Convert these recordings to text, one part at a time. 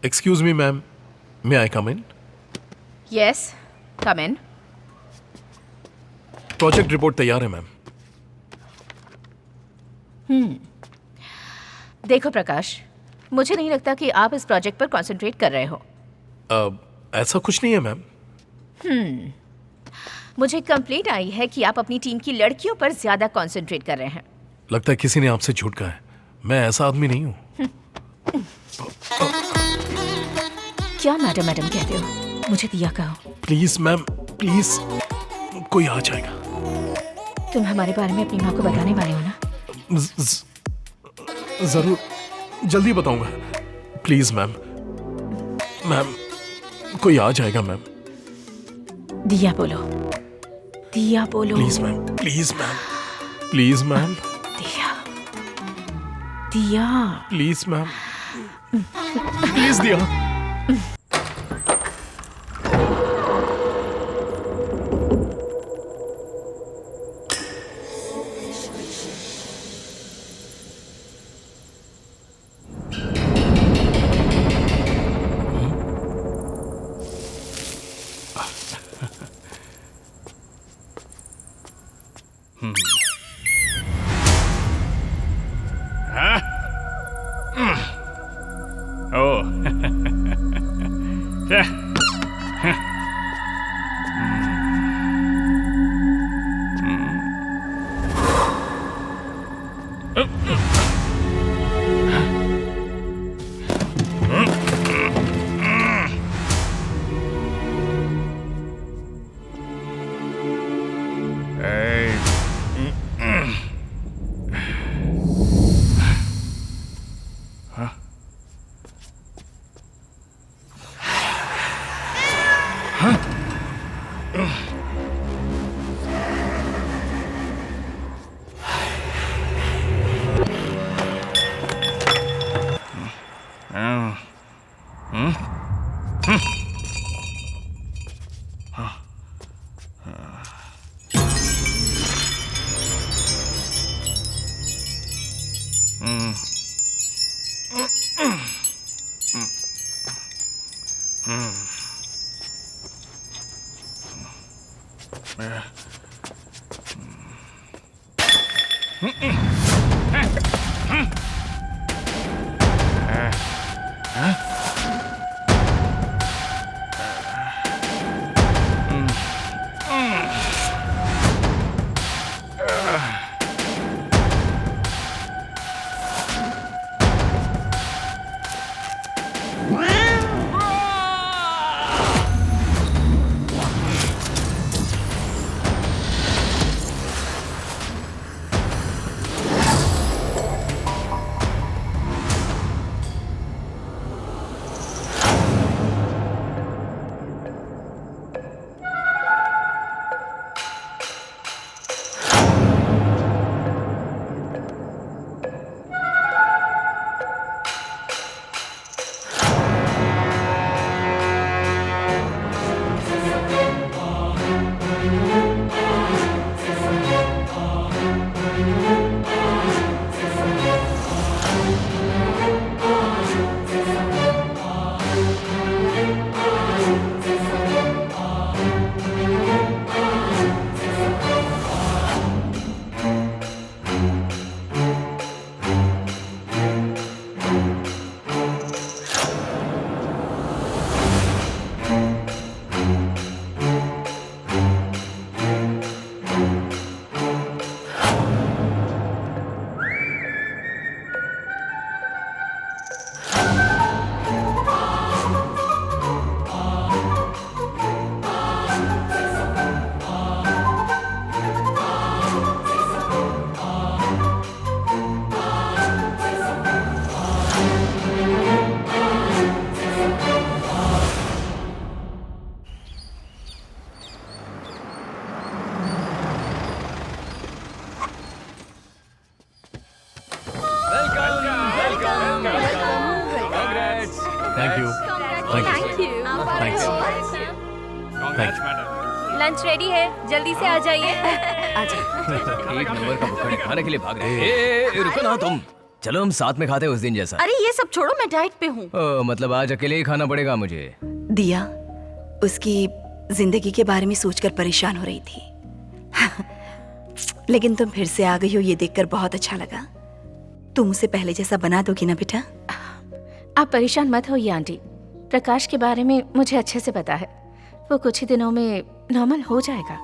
Excuse me, ma'am. May I come in? Yes, come in. Project report तैयार है, ma'am. देखो प्रकाश, मुझे नहीं लगता कि आप इस प्रोजेक्ट पर कंसंट्रेट कर रहे हो. ऐसा कुछ नहीं है, मैम. मुझे कंप्लेंट आई है कि आप अपनी टीम की लड़कियों पर ज्यादा कंसंट्रेट कर रहे हैं. लगता है किसी ने आपसे झूठ कहा है. मैं ऐसा आदमी नहीं हूँ. क्या मैडम मैडम कहते हो? मुझे दिया कहो. Please ma'am, please. कोई आ जाएगा. तुम हमारे बारे में अपनी माँ को बताने वाले हो ना? जरूर, जल्दी बताऊंगा. Please ma'am. मैम, कोई आ जाएगा मैम. दिया बोलो, दिया बोलो. Please ma'am, please ma'am, please ma'am. दिया, दिया. प्लीज मैम, प्लीज दिया. लंच रेडी है, जल्दी से आ जाइए. एक नंबर का भुक्खड़ खाने के लिए भाग रहे हैं. रुको ना तुम. चलो हम साथ में खाते हैं उस दिन जैसा। अरे ये सब छोड़ो, मैं डाइट पे हूँ। मतलब आज अकेले ही खाना पड़ेगा मुझे। दिया उसकी जिंदगी के बारे में सोचकर परेशान हो रही थी। लेकिन तुम फिर से आ गई हो, ये देखकर बहुत अच्छा लगा। तुम उसे पहले जैसा बना दोगी ना बेटा? आप परेशान मत होइए आंटी, प्रकाश के बारे में मुझे अच्छे से पता है। वो कुछ ही दिनों में नॉर्मल हो जाएगा।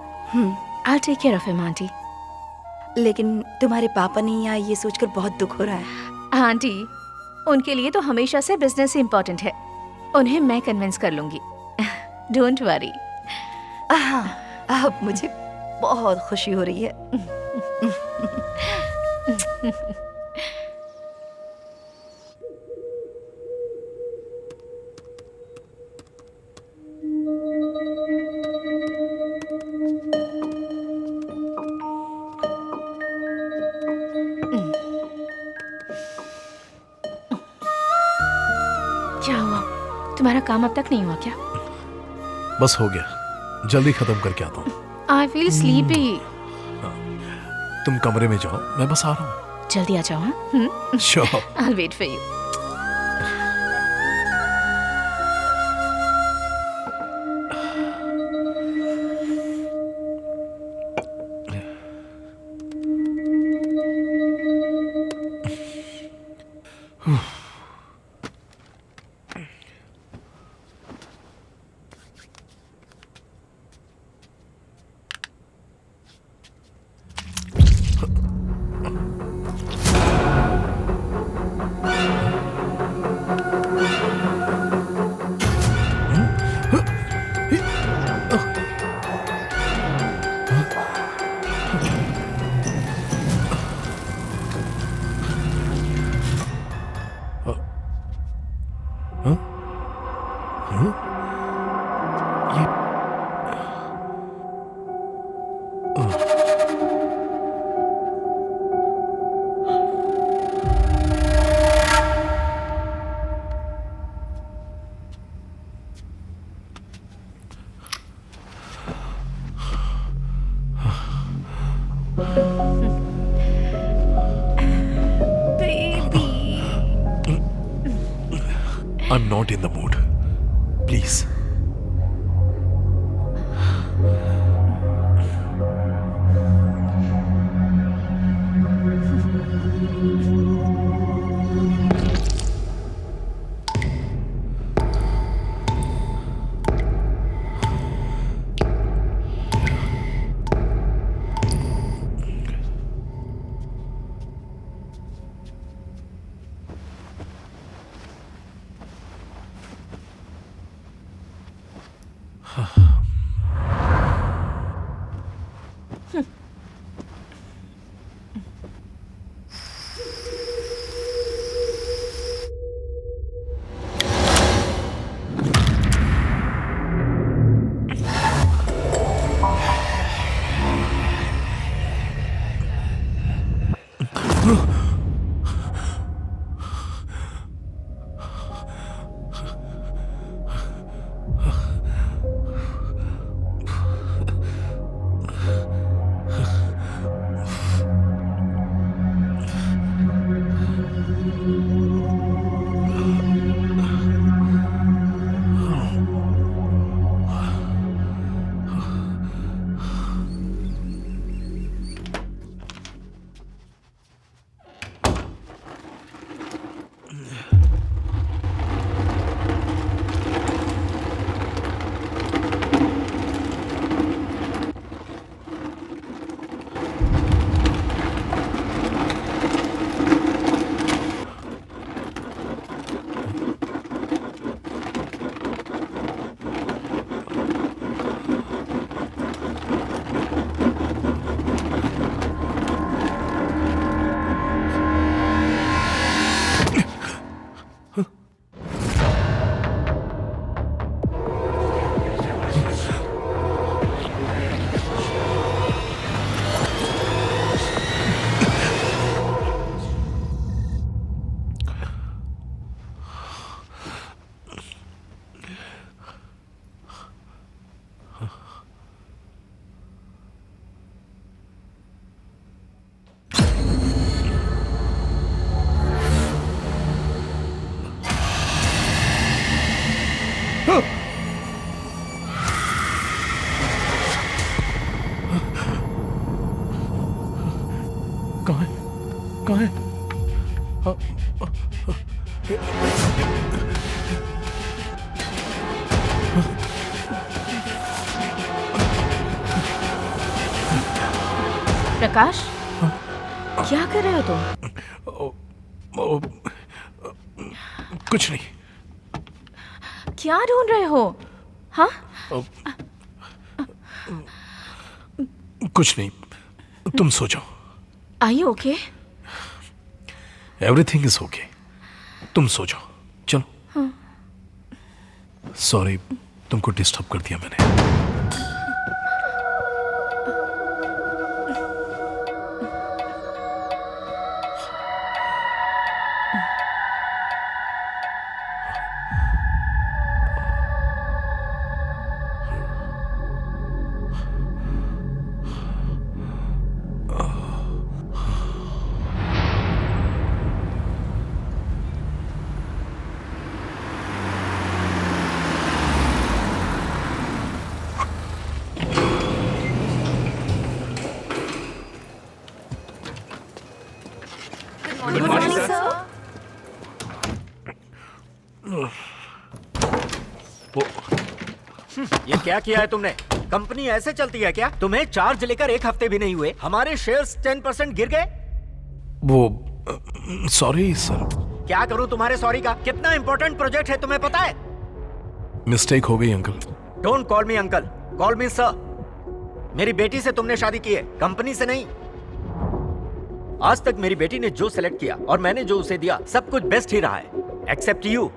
I'll take care of him, aunty. लेकिन तुम्हारे पापा नहीं आए, ये सोचकर बहुत दुख हो रहा है। आंटी, उनके लिए तो हमेशा से बिजनेस ही इम्पोर्टेंट है। उन्हें मैं कन्विंस कर लूंगी। Don't worry. अब मुझे बहुत खुशी हो रही है। क्या हुआ? तुम्हारा काम अब तक नहीं हुआ क्या? बस हो गया, जल्दी खत्म करके आता हूँ। I feel sleepy. तुम कमरे में जाओ, मैं बस आ रहा हूँ। जल्दी आ जाओ। हाँ, sure. I'll wait for you. ये I'm not in the mood. Please. कहाँ है? कहाँ है? प्रकाश, क्या कर रहे हो तुम? कुछ नहीं। क्या ढूंढ रहे हो? हाँ? कुछ नहीं, तुम सो जाओ। Are you okay? Everything is okay, तुम सो जाओ। चलो। सॉरी, तुमको डिस्टर्ब कर दिया मैंने। Good morning sir. ये क्या किया है तुमने? कंपनी ऐसे चलती है क्या? तुम्हें चार्ज लेकर 1 हफ्ते भी नहीं हुए, हमारे शेयर्स 10% गिर गए। वो सॉरी सर। क्या करूं तुम्हारे सॉरी का? कितना इंपॉर्टेंट प्रोजेक्ट है तुम्हें पता है? मिस्टेक हो गई uncle. Don't call me uncle, call me sir. मेरी बेटी से तुमने शादी की है, कंपनी से नहीं। आज तक मेरी बेटी ने जो सेलेक्ट किया और मैंने जो उसे दिया, सब कुछ बेस्ट ही रहा है, एक्सेप्ट यू।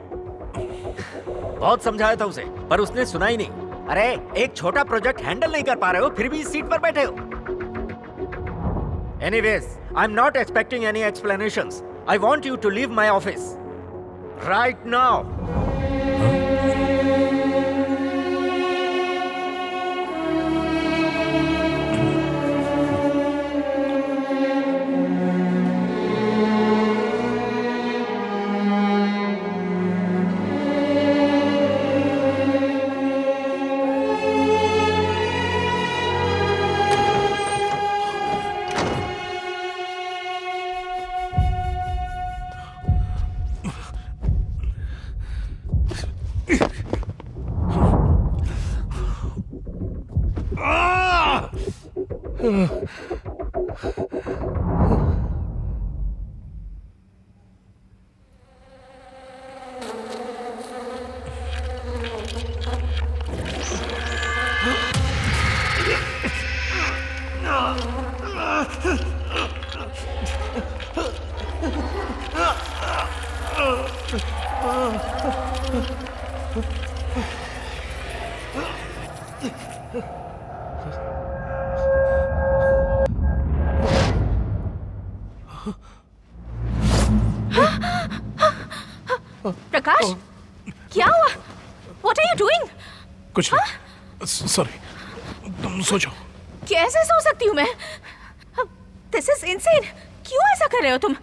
बहुत समझाया था उसे, पर उसने सुना ही नहीं। अरे एक छोटा प्रोजेक्ट हैंडल नहीं कर पा रहे हो, फिर भी इस सीट पर बैठे हो। Anyways, I am not expecting any explanations. I want you to leave my office right now. Prakash, क्या हुआ? What are you doing? कुछ नहीं, सॉरी। तुम सो जाओ। कैसे सो सकती हूँ मैं? This is insane. क्यों ऐसा कर रहे हो तुम?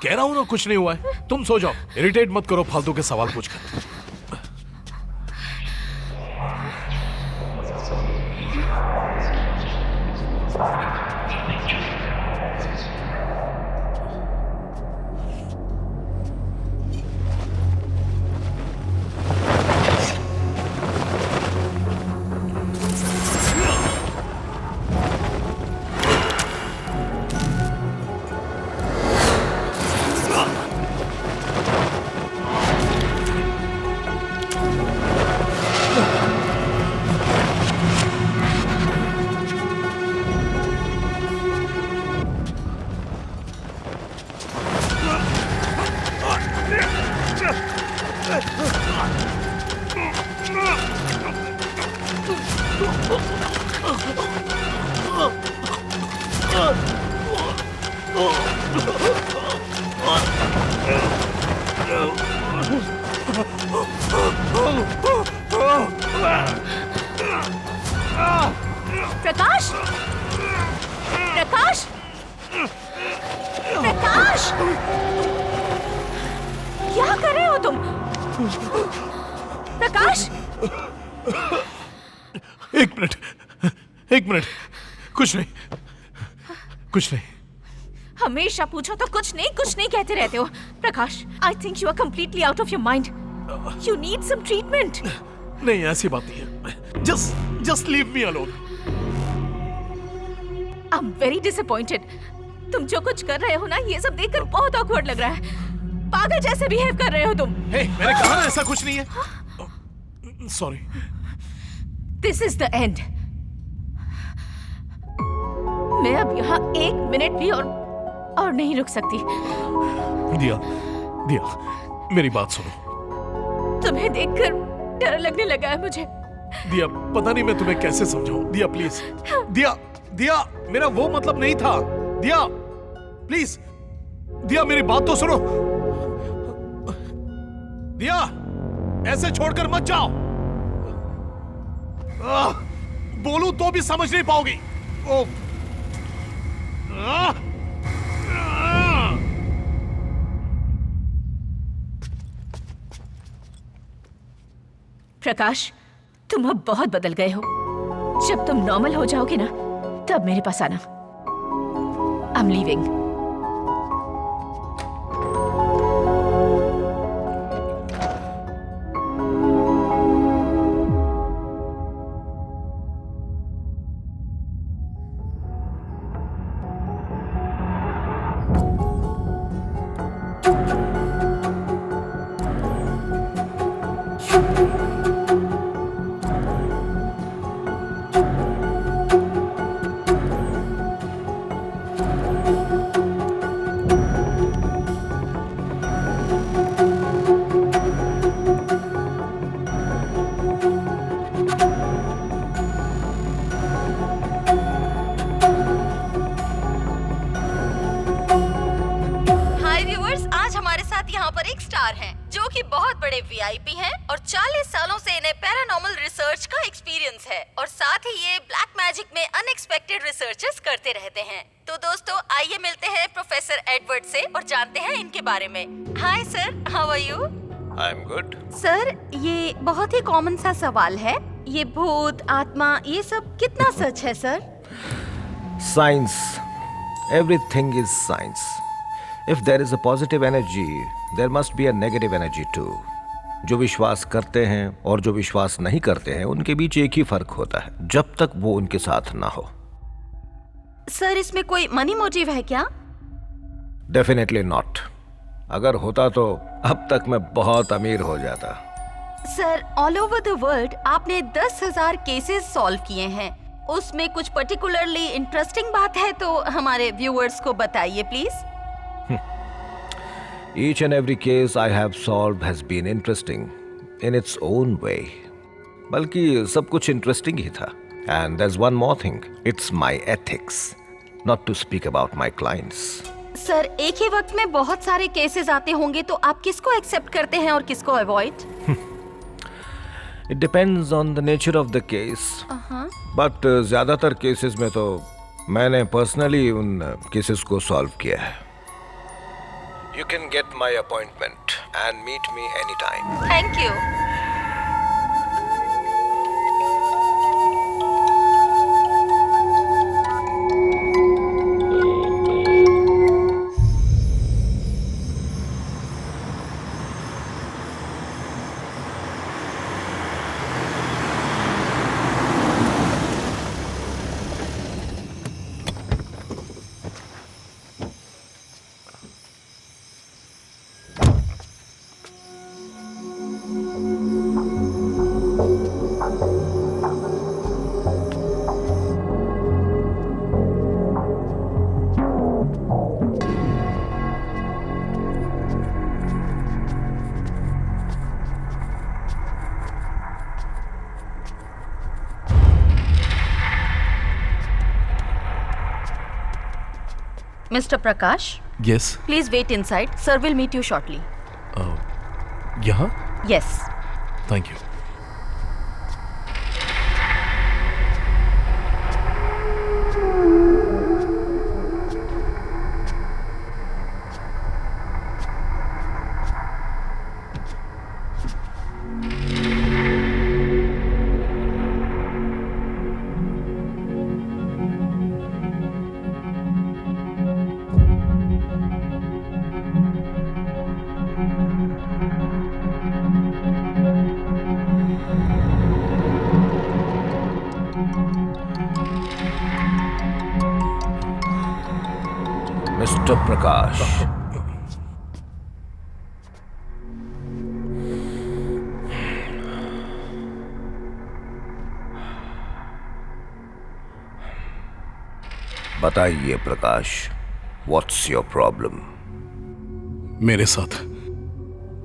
कह रहा हूं ना कुछ नहीं हुआ है, तुम सो जाओ। इरिटेट मत करो फालतू के सवाल पूछकर। प्रकाश, प्रकाश, प्रकाश, क्या कर रहे हो तुम? प्रकाश, एक मिनट, कुछ नहीं, कुछ नहीं। हमेशा पूछो तो कुछ नहीं कहते रहते हो। Prakash, I think you are completely out of your mind. You need some treatment. नहीं, ऐसी बात नहीं है। Just leave me alone. I am very disappointed. तुम जो कुछ कर रहे हो ना, ये सब देखकर बहुत ऑकवर्ड लग रहा है। पागल जैसे बिहेव कर रहे हो तुम। हे, मैंने कहा ना ऐसा कुछ नहीं है। Sorry. This is the end. मैं अब यहाँ 1 मिनट भी और नहीं रुक सकती। दिया, मेरी बात सुनो। तुम्हें देखकर डर लगने लगा है मुझे। दिया, पता नहीं मैं तुम्हें कैसे समझाऊं। दिया प्लीज। दिया, मेरा वो मतलब नहीं था। दिया प्लीज। दिया, मेरी बात तो सुनो। दिया, ऐसे छोड़कर मत जाओ। बोलूं तो भी समझ नहीं पाओगी। प्रकाश, तुम अब बहुत बदल गए हो। जब तुम नॉर्मल हो जाओगे ना, तब मेरे पास आना। I am leaving. जो कि बहुत बड़े वीआईपी हैं और 40 सालों से इन्हें पैरानॉर्मल रिसर्च का एक्सपीरियंस है और साथ ही ये ब्लैक मैजिक में अनएक्सपेक्टेड रिसर्चेस करते रहते हैं। तो दोस्तों, आइए मिलते हैं प्रोफेसर एडवर्ड से और जानते हैं इनके बारे में। Hi sir, how are you? I am good. Sir, ये बहुत ही कॉमन सा सवाल है, ये भूत, आत्मा, ये सब कितना सच है sir? Science, everything is science. If there is a positive energy, there must be a negative energy too. जो विश्वास करते हैं और जो विश्वास नहीं करते हैं, उनके बीच एक ही फर्क होता है, जब तक वो उनके साथ ना हो। सर, इसमें कोई मनी मोटिव है क्या? Definitely not. अगर होता तो अब तक मैं बहुत अमीर हो जाता। Sir, all over the world आपने 10,000 केसेस सॉल्व किए हैं, उसमें कुछ पर्टिकुलरली इंटरेस्टिंग बात है तो हमारे व्यूअर्स को बताइए please. Each and every case I have solved has been interesting in its own way. बल्कि सब कुछ इंटरेस्टिंग ही था. And there's one more thing. It's my ethics, not to speak about my clients. Sir, एक ही वक्त में बहुत सारे cases आते होंगे तो आप किसको एक्सेप्ट करते हैं और किसको avoid? It depends on the nature of the case. But ज़्यादातर केसेस में तो मैंने पर्सनली उन केसेस को सॉल्व किया है. You can get my appointment and meet me anytime. Thank you. Mr. Prakash, Yes. please wait inside. Sir will meet you shortly. यहाँ? Yes. Thank you. Mister प्रकाश, बताइए प्रकाश, व्हाट्स योर प्रॉब्लम? मेरे साथ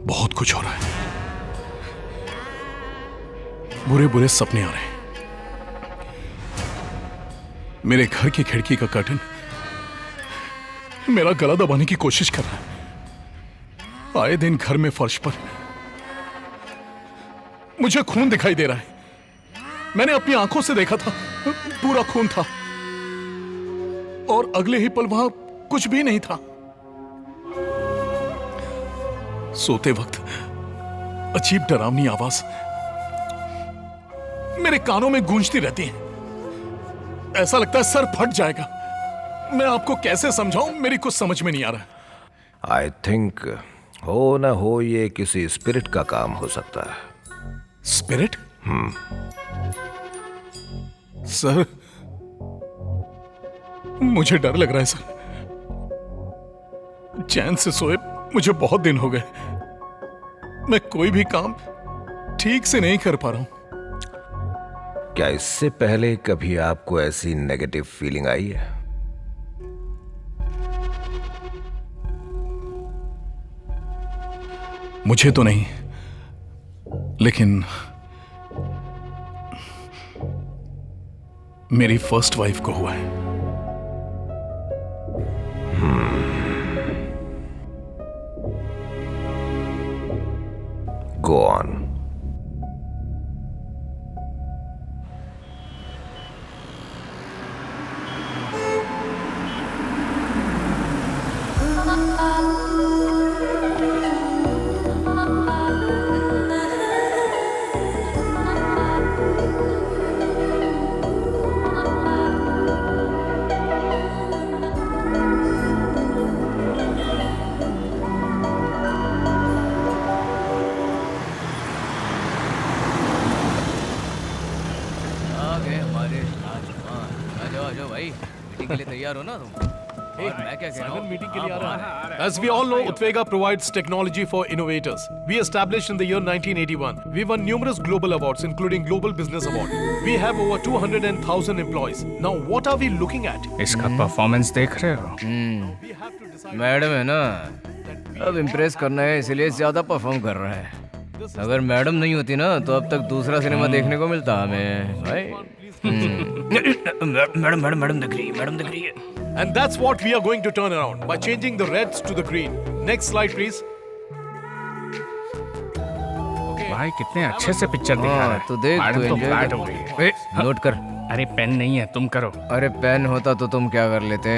बहुत कुछ हो रहा है। बुरे बुरे सपने आ रहे हैं। मेरे घर की खिड़की का कर्टन मेरा गला दबाने की कोशिश कर रहा है। आए दिन घर में फर्श पर मुझे खून दिखाई दे रहा है। मैंने अपनी आंखों से देखा था, पूरा खून था, और अगले ही पल वहां कुछ भी नहीं था। सोते वक्त अजीब डरावनी आवाज मेरे कानों में गूंजती रहती है। ऐसा लगता है सर फट जाएगा। मैं आपको कैसे समझाऊं, मेरी कुछ समझ में नहीं आ रहा। आई थिंक हो ना हो ये किसी स्पिरिट का काम हो सकता है। स्पिरिट? सर, मुझे डर लग रहा है सर। चैन से सोए मुझे बहुत दिन हो गए। मैं कोई भी काम ठीक से नहीं कर पा रहा हूं। क्या इससे पहले कभी आपको ऐसी नेगेटिव फीलिंग आई है? मुझे तो नहीं, लेकिन मेरी फर्स्ट वाइफ को हुआ है। Go on. आ गए हमारे राजकुमार। आ जाओ आ जाओ भाई, मीटिंग के लिए तैयार हो ना तुम? और मैं क्या कह रहा हूँ, मीटिंग के लिए आ रहा है। As we all know, Utvega provides technology for innovators. We established in the year 1981. We won numerous global awards, including Global Business Award. We have over 200,000 employees. Now, what are we looking at? इसका performance देख रहे हो? Madam है ना, अब impress करना है इसलिए ज्यादा परफॉर्म कर रहा है। अगर मैडम नहीं होती ना तो अब तक दूसरा सिनेमा देखने को मिलता हमें भाई। मैडम मैडम मैडम दिख रही है। And that's what we are going to turn around by changing the reds to the green. Next slide, please. भाई कितने अच्छे से पिक्चर दिखा रहा है। तो देख, मैडम तू तो enjoy फ्लैट कर। हो गई है। ए, नोट कर। अरे पेन नहीं है, तुम करो। अरे पेन होता तो तुम क्या कर लेते?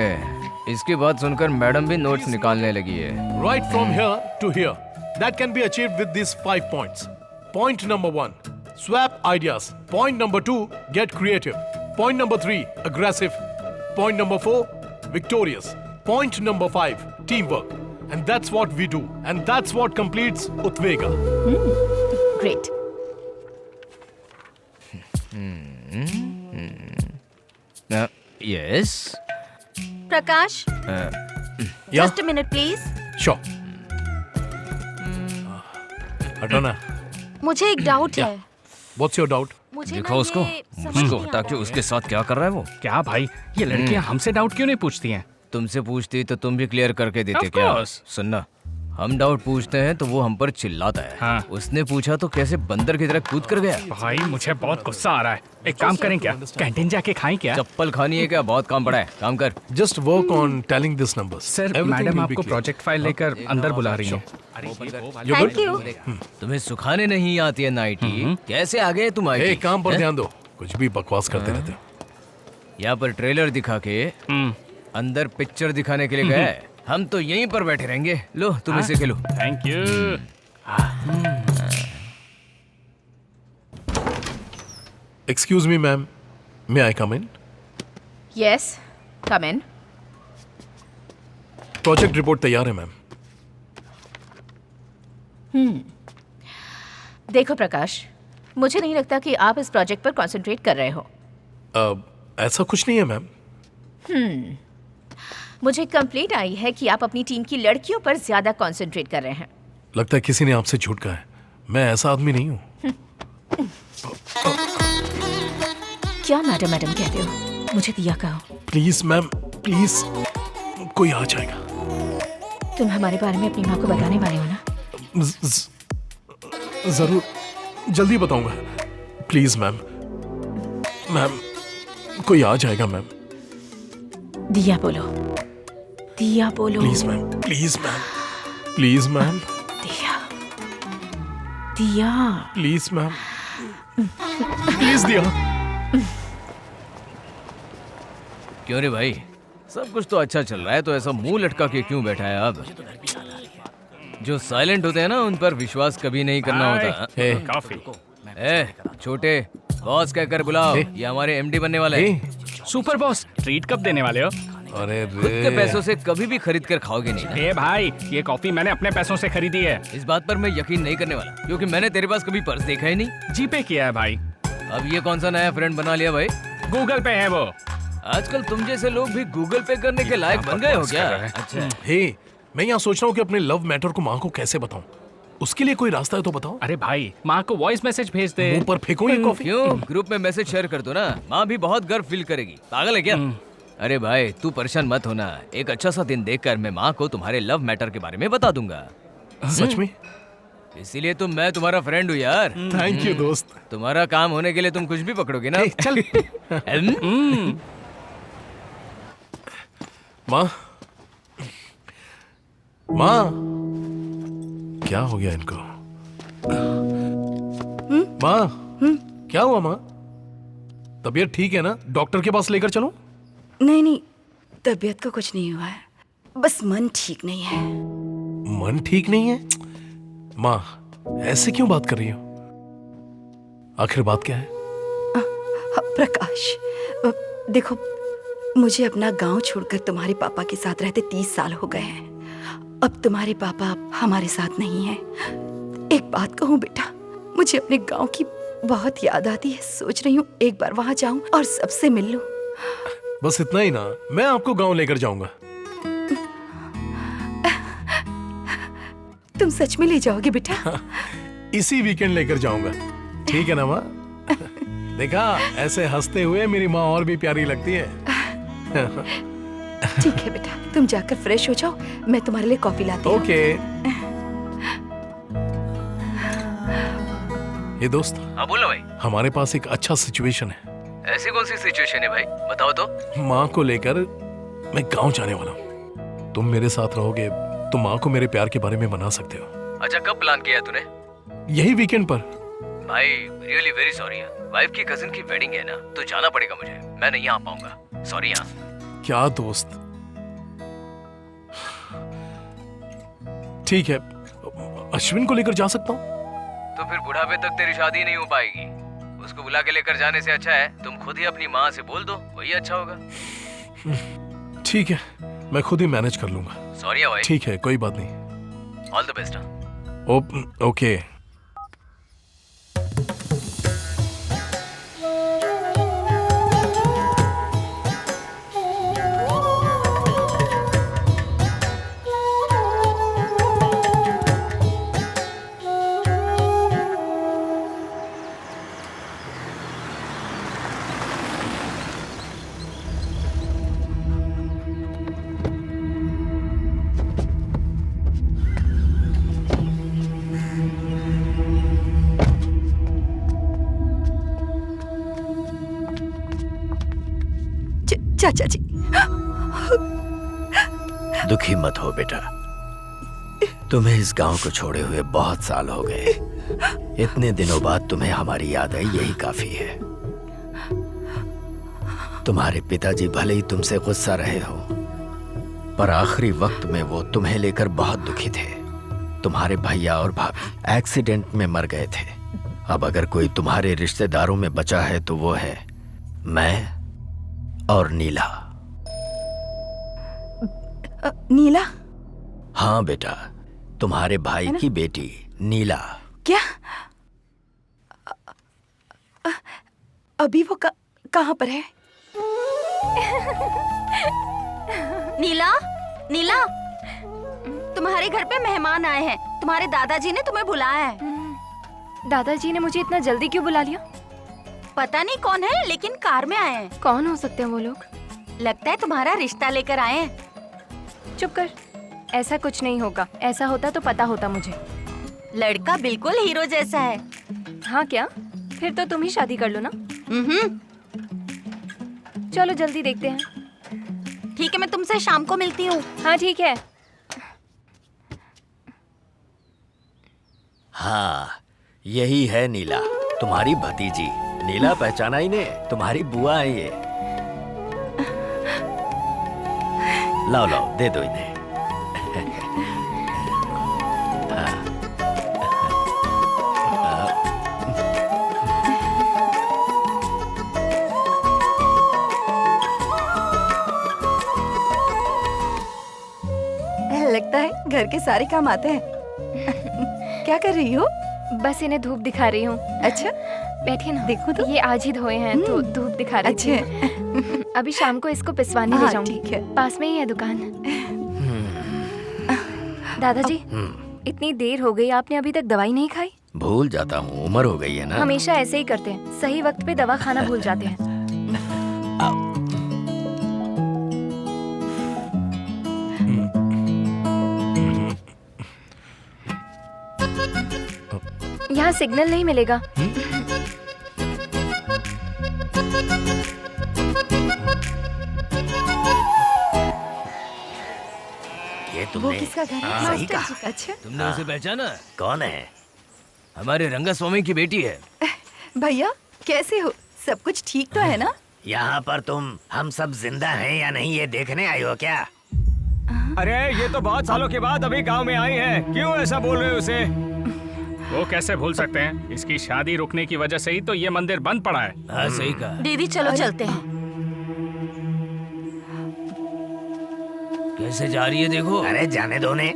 इसकी बात सुनकर मैडम भी नोट्स निकालने लगी है। Right from here to here. That can be achieved with these 5 points. Point number 1, swap ideas. Point number 2, get creative. Point number 3, aggressive. Point number 4, victorious. Point number 5, teamwork. And that's what we do. And that's what completes Utvega. Great. Yes Prakash, Yeah? Just a minute please. Sure. हटाना। मुझे एक doubt है। What's your doubt? मुझे देखो ना उसको, ये समझ उसको नहीं हटा आता के है। उसके साथ क्या कर रहा है वो? क्या भाई, ये लड़कियां हमसे डाउट क्यों नहीं पूछती हैं? तुमसे पूछती तो तुम भी क्लियर करके देते Of क्या? course. सुनना, हम डाउट पूछते हैं तो वो हम पर चिल्लाता है। हाँ। उसने पूछा तो कैसे बंदर की तरह कूद कर गया। भाई मुझे बहुत गुस्सा आ रहा है। एक काम करें क्या, कैंटीन जाके खाएं क्या? चप्पल खानी है क्या? बहुत काम पड़ा है, काम कर। Just work on telling these numbers. Sir Everything madam will be आपको clear. प्रोजेक्ट फाइल लेकर अंदर बुला रही हैं। Thank you. तुम्हें सुखाने नहीं आती है नाइटी, कैसे आ गए तुम? Hey, आई काम पर ध्यान दो। कुछ भी बकवास करते रहते हो। यहाँ पर ट्रेलर दिखा के अंदर पिक्चर दिखाने के लिए गए हैं। हम तो यहीं पर बैठे रहेंगे। लो तुम इसे खेलो। Thank you. Excuse me, ma'am. May I come in? Yes, come in. Project report तैयार है मैम। देखो प्रकाश, मुझे नहीं लगता कि आप इस प्रोजेक्ट पर कंसंट्रेट कर रहे हो। ऐसा कुछ नहीं है मैम। मुझे कंप्लेंट आई है कि आप अपनी टीम की लड़कियों पर ज्यादा कंसंट्रेट कर रहे हैं। लगता है किसी ने आपसे झूठ कहा है। मैं ऐसा आदमी नहीं हूँ। क्या मैडम मैडम कहते हो? मुझे दिया कहो। Please ma'am, please. कोई आ जाएगा। तुम हमारे बारे में अपनी माँ को बताने वाले हो ना? जरूर, जल्दी बताऊंगा। प्लीज मैम, मैम कोई आ जाएगा मैम। दिया बोलो, दिया बोलो। Please ma'am, please ma'am, please ma'am. दिया, दिया। प्लीज मैम, प्लीज दिया। क्यों रे भाई, सब कुछ तो अच्छा चल रहा है, तो ऐसा मुंह लटका के क्यों बैठा है? अब जो साइलेंट होते हैं ना, उन पर विश्वास कभी नहीं करना होता। कॉफी। छोटे बॉस कहकर बुलाओ, ये हमारे एमडी बनने वाले हैं। सुपर बॉस, ट्रीट कब देने वाले हो? अरे खुद के पैसों से कभी भी खरीद कर खाओगे नहीं ना? ए भाई, ये कॉफी मैंने अपने पैसों से खरीदी है। इस बात पर मैं यकीन नहीं करने वाला, क्योंकि मैंने तेरे पास कभी पर्स देखा ही नहीं। जीपे किया है भाई। अब ये कौन सा नया फ्रेंड बना लिया भाई? गूगल पे है वो। आजकल तुम जैसे लोग भी गूगल पे करने के लायक बन गए हो क्या? अच्छा। हे, मैं यहाँ सोच रहा हूँ कि अपने लव मैटर को माँ को कैसे बताऊँ। उसके लिए कोई रास्ता है तो बताओ। अरे भाई, माँ को वॉइस मैसेज भेज दे। मुंह पर फेंको ये कॉफी। क्यों? ग्रुप में मैसेज शेयर कर दो ना, माँ भी बहुत गर्व फील करेगी। पागल है क्या? अरे भाई तू परेशान मत होना, एक अच्छा सा दिन देखकर मैं माँ को तुम्हारे लव मैटर के बारे में बता दूंगा। सच में? इसीलिए तो मैं तुम्हारा फ्रेंड हूँ यार। थैंक यू दोस्त। तुम्हारा काम होने के लिए तुम कुछ भी पकड़ोगे ना। चल। माँ, माँ, क्या हो गया इनको? माँ, क्या हुआ माँ? तबीयत ठीक है ना? डॉक्टर के पास लेकर चलो। नहीं नहीं, तबीयत को कुछ नहीं हुआ है, बस मन ठीक नहीं है। मन ठीक नहीं है? माँ, ऐसे क्यों बात कर रही हो? आखिर बात क्या है? प्रकाश, देखो, मुझे अपना गांव छोड़कर तुम्हारे पापा के साथ रहते 30 साल हो गए हैं। अब तुम्हारे पापा हमारे साथ नहीं हैं। एक बात कहूँ बेटा, मुझे अपने गांव की बहुत याद आती है। सोच रही हूँ एक बार वहां जाऊं और सबसे मिल लूं। बस इतना ही ना? मैं आपको गांव लेकर जाऊंगा। तुम सच में ले जाओगे बेटा? इसी वीकेंड लेकर जाऊंगा। ठीक है ना माँ? देखा, ऐसे हंसते हुए मेरी माँ और भी प्यारी लगती है। ठीक है बेटा, तुम जाकर फ्रेश हो जाओ, मैं तुम्हारे लिए कॉफी लाती हूँ। ओके। ये दोस्त। हाँ बोलो भाई। हमारे पास एक अच्छा सिचुएशन है। ऐसी कौन सी सिचुएशन है भाई, बताओ तो। माँ को लेकर मैं गांव जाने वाला हूँ। तुम मेरे साथ रहोगे तो माँ को मेरे प्यार के बारे में मना सकते हो। अच्छा, कब प्लान किया तूने? यही वीकेंड पर। भाई रियली वेरी सॉरी, वाइफ की कजिन की वेडिंग है ना, तो जाना पड़ेगा मुझे, मैं नहीं आ पाऊंगा। सॉरी। हाँ क्या दोस्त? ठीक है, अश्विन को लेकर जा सकता हूँ। तो फिर बुढ़ापे तक तेरी शादी नहीं हो पाएगी। उसको बुला के लेकर जाने से अच्छा है तुम खुद ही अपनी माँ से बोल दो, वही अच्छा होगा। ठीक है, मैं खुद ही मैनेज कर लूंगा। सॉरी भाई। ठीक है, कोई बात नहीं। All the best. ओके। चाचा जी, दुखी मत हो बेटा, तुम्हें इस गांव को छोड़े हुए बहुत साल हो गए। इतने दिनों बाद तुम्हें हमारी याद आई, यही काफी है। तुम्हारे पिताजी भले ही तुमसे गुस्सा रहे हो, पर आखिरी वक्त में वो तुम्हें लेकर बहुत दुखी थे। तुम्हारे भैया और भाभी एक्सीडेंट में मर गए थे। अब अगर कोई तुम्हारे रिश्तेदारों में बचा है तो वो है मैं और नीला। नीला? हाँ बेटा, तुम्हारे भाई की बेटी नीला। क्या? अभी वो कहाँ पर है? नीला, नीला, तुम्हारे घर पे मेहमान आए हैं। तुम्हारे दादाजी ने तुम्हें बुलाया है। दादाजी ने मुझे इतना जल्दी क्यों बुला लिया? पता नहीं कौन है, लेकिन कार में आए हैं। कौन हो सकते हैं वो लोग? लगता है तुम्हारा रिश्ता लेकर आए हैं। चुप कर, ऐसा कुछ नहीं होगा। ऐसा होता तो पता होता मुझे। लड़का बिल्कुल हीरो जैसा है। हाँ क्या? फिर तो तुम ही शादी कर लो ना। चलो जल्दी देखते हैं। ठीक है, मैं तुमसे शाम को मिलती हूँ। हाँ ठीक है। हाँ, यही है नीला, तुम्हारी भतीजी। नीला पहचाना ही ने, तुम्हारी बुआ है ये। लाओ लाओ, दे दो इन्हें। लगता है घर के सारे काम आते हैं। क्या कर रही हो? बस इन्हें धूप दिखा रही हूँ। अच्छा, बैठिए ना। देखो तो। ये आज ही धोए हैं तो धूप दिखा रही थी। अच्छा। अभी शाम को इसको पिसवाने ले हाँ, जाऊंगी। ठीक है। पास में ही है दुकान। दादाजी, इतनी देर हो गई, आपने अभी तक दवाई नहीं खाई? भूल जाता हूँ, उम्र हो गई है ना। हमेशा ऐसे ही करते हैं, सही वक्त पे दवा खाना भूल जाते हैं। यहाँ सिग्नल नहीं मिलेगा। ये वो तुमने किसका घर है? सही मास्टर कहा। जी का। अच्छा तुमने उसे पहचाना? कौन है? हमारे रंगास्वामी की बेटी है। भैया, कैसे हो? सब कुछ ठीक तो है ना? यहाँ पर तुम हम सब जिंदा हैं या नहीं ये देखने आई हो क्या? अरे ये तो बहुत सालों के बाद अभी गांव में आई है, क्यों ऐसा बोल रहे हो उसे? वो कैसे भूल सकते हैं? इसकी शादी रुकने की वजह से ही तो ये मंदिर बंद पड़ा है। हाँ सही कहा। दीदी चलो चलते हैं। कैसे जा रही है देखो। अरे जाने दो ने।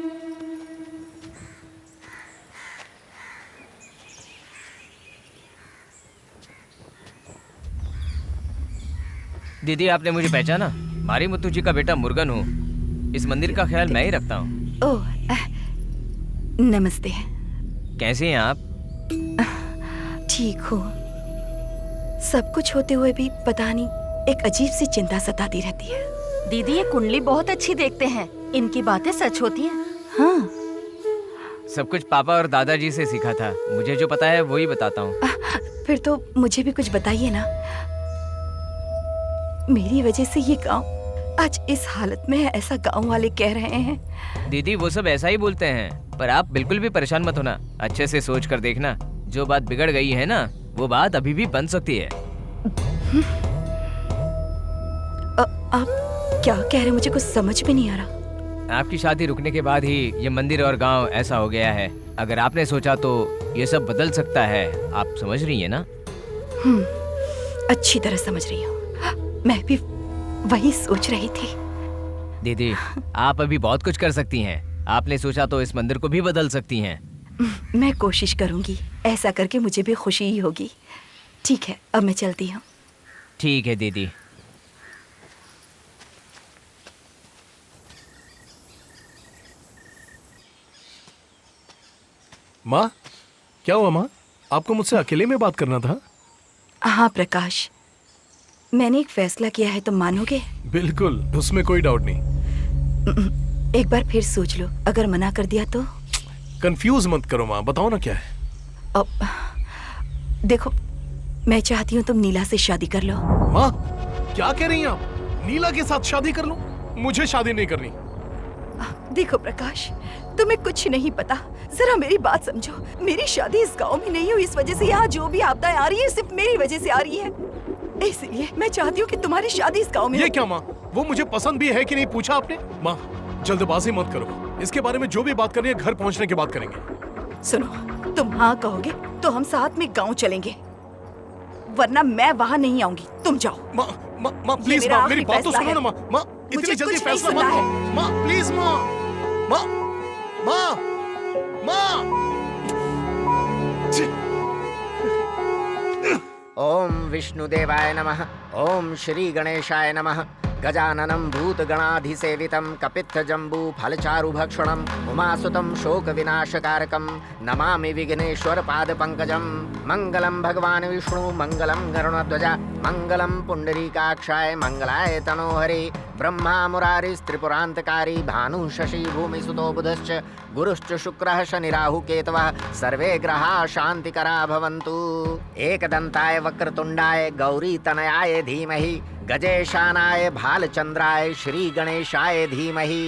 दीदी आपने मुझे पहचाना? मारी मुत्तू जी का बेटा मुर्गन हूँ। इस मंदिर का ख्याल मैं ही रखता हूँ। ओह, नमस्ते। कैसे हैं आप? ठीक हो? सब कुछ होते हुए भी पता नहीं, एक अजीब सी चिंता सताती रहती है। दीदी ये कुंडली बहुत अच्छी देखते हैं, इनकी बातें सच होती हैं। हाँ, सब कुछ पापा और दादाजी से सीखा था। मुझे जो पता है वो ही बताता हूँ। फिर तो मुझे भी कुछ बताइए ना। मेरी वजह से ये गांव आज इस हालत में है, ऐसा गांव वाले कह रहे हैं। दीदी वो सब ऐसा ही बोलते हैं, पर आप बिल्कुल भी परेशान मत होना। अच्छे से सोच कर देखना, जो बात बिगड़ गई है ना, वो बात अभी भी बन सकती है। आप क्या कह रहे हैं? मुझे कुछ समझ में नहीं आ रहा। आपकी शादी रुकने के बाद ही ये मंदिर और गांव ऐसा हो गया है। अगर आपने सोचा तो ये सब बदल सकता है। आप समझ रही है ना? अच्छी तरह समझ रही हूँ। मैं भी वही सोच रही थी। दीदी आप अभी बहुत कुछ कर सकती हैं। आपने सोचा तो इस मंदिर को भी बदल सकती हैं। मैं कोशिश करूंगी। ऐसा करके मुझे भी खुशी ही होगी। ठीक है, अब मैं चलती हूँ। ठीक है दीदी। माँ, क्या हुआ माँ? आपको मुझसे अकेले में बात करना था? हाँ प्रकाश, मैंने एक फैसला किया है, तुम मानोगे? बिल्कुल, उसमें कोई डाउट नहीं। एक बार फिर सोच लो, अगर मना कर दिया तो? कंफ्यूज मत करो माँ, बताओ ना क्या है। अब देखो, मैं चाहती हूँ तुम नीला से शादी कर लो। माँ, क्या कह रही हैं आप? नीला के साथ शादी कर लूं? मुझे शादी नहीं करनी। देखो प्रकाश, तुम्हें कुछ नहीं पता, जरा मेरी बात समझो। मेरी शादी इस गांव में नहीं हुई, इस वजह से यहाँ जो भी आपदाएं आ रही है सिर्फ मेरी वजह से आ रही है। इसलिए मैं चाहती हूँ कि तुम्हारी शादी इस गांव में ये हो। क्या माँ? वो मुझे पसंद भी है कि नहीं पूछा आपने? माँ, जल्दबाजी मत करो। इसके बारे में जो भी बात करनी है घर पहुँचने के बाद करेंगे। सुनो, तुम हाँ कहोगे तो हम साथ में गाँव चलेंगे, वरना मैं वहाँ नहीं आऊंगी। तुम जाओ। माँ, माँ ये प्लीज मेरा माँ, मेरी आखिरी बात तो फैसला सुनो है। ना माँ। माँ, इतनी मुझे जल्दी कुछ नहीं फैसला सुनना मत है। लो। माँ प्लीज माँ, माँ, माँ, माँ। ओम विष्णुदेवाय नमः। ओम श्री गणेशाय नमः। गजाननं भूतगणाधिसेवितं कपित्थजम्बू फलचारुभक्षणम् उमासुतं शोकविनाशकारकं नमामि विघ्नेश्वरपादपङ्कजं। मङ्गलं भगवान् विष्णु मङ्गलं गरुडध्वज मङ्गलं पुण्डरीकाक्षाय मङ्गलाय तनोहरि। ब्रह्मा मुरारिस्त्रिपुरान्तकारी भानुः शशि भूमिसुतो बुधश्च गुरुश्च शुक्रः शनिराहु केतवः सर्वे ग्रहाः शान्तिकरा भवन्तु। एकदन्ताय वक्रतुण्डाय गौरीतनयाय धीमहि गजेशानाय भालचन्द्राय श्रीगणेशाय धीमहि।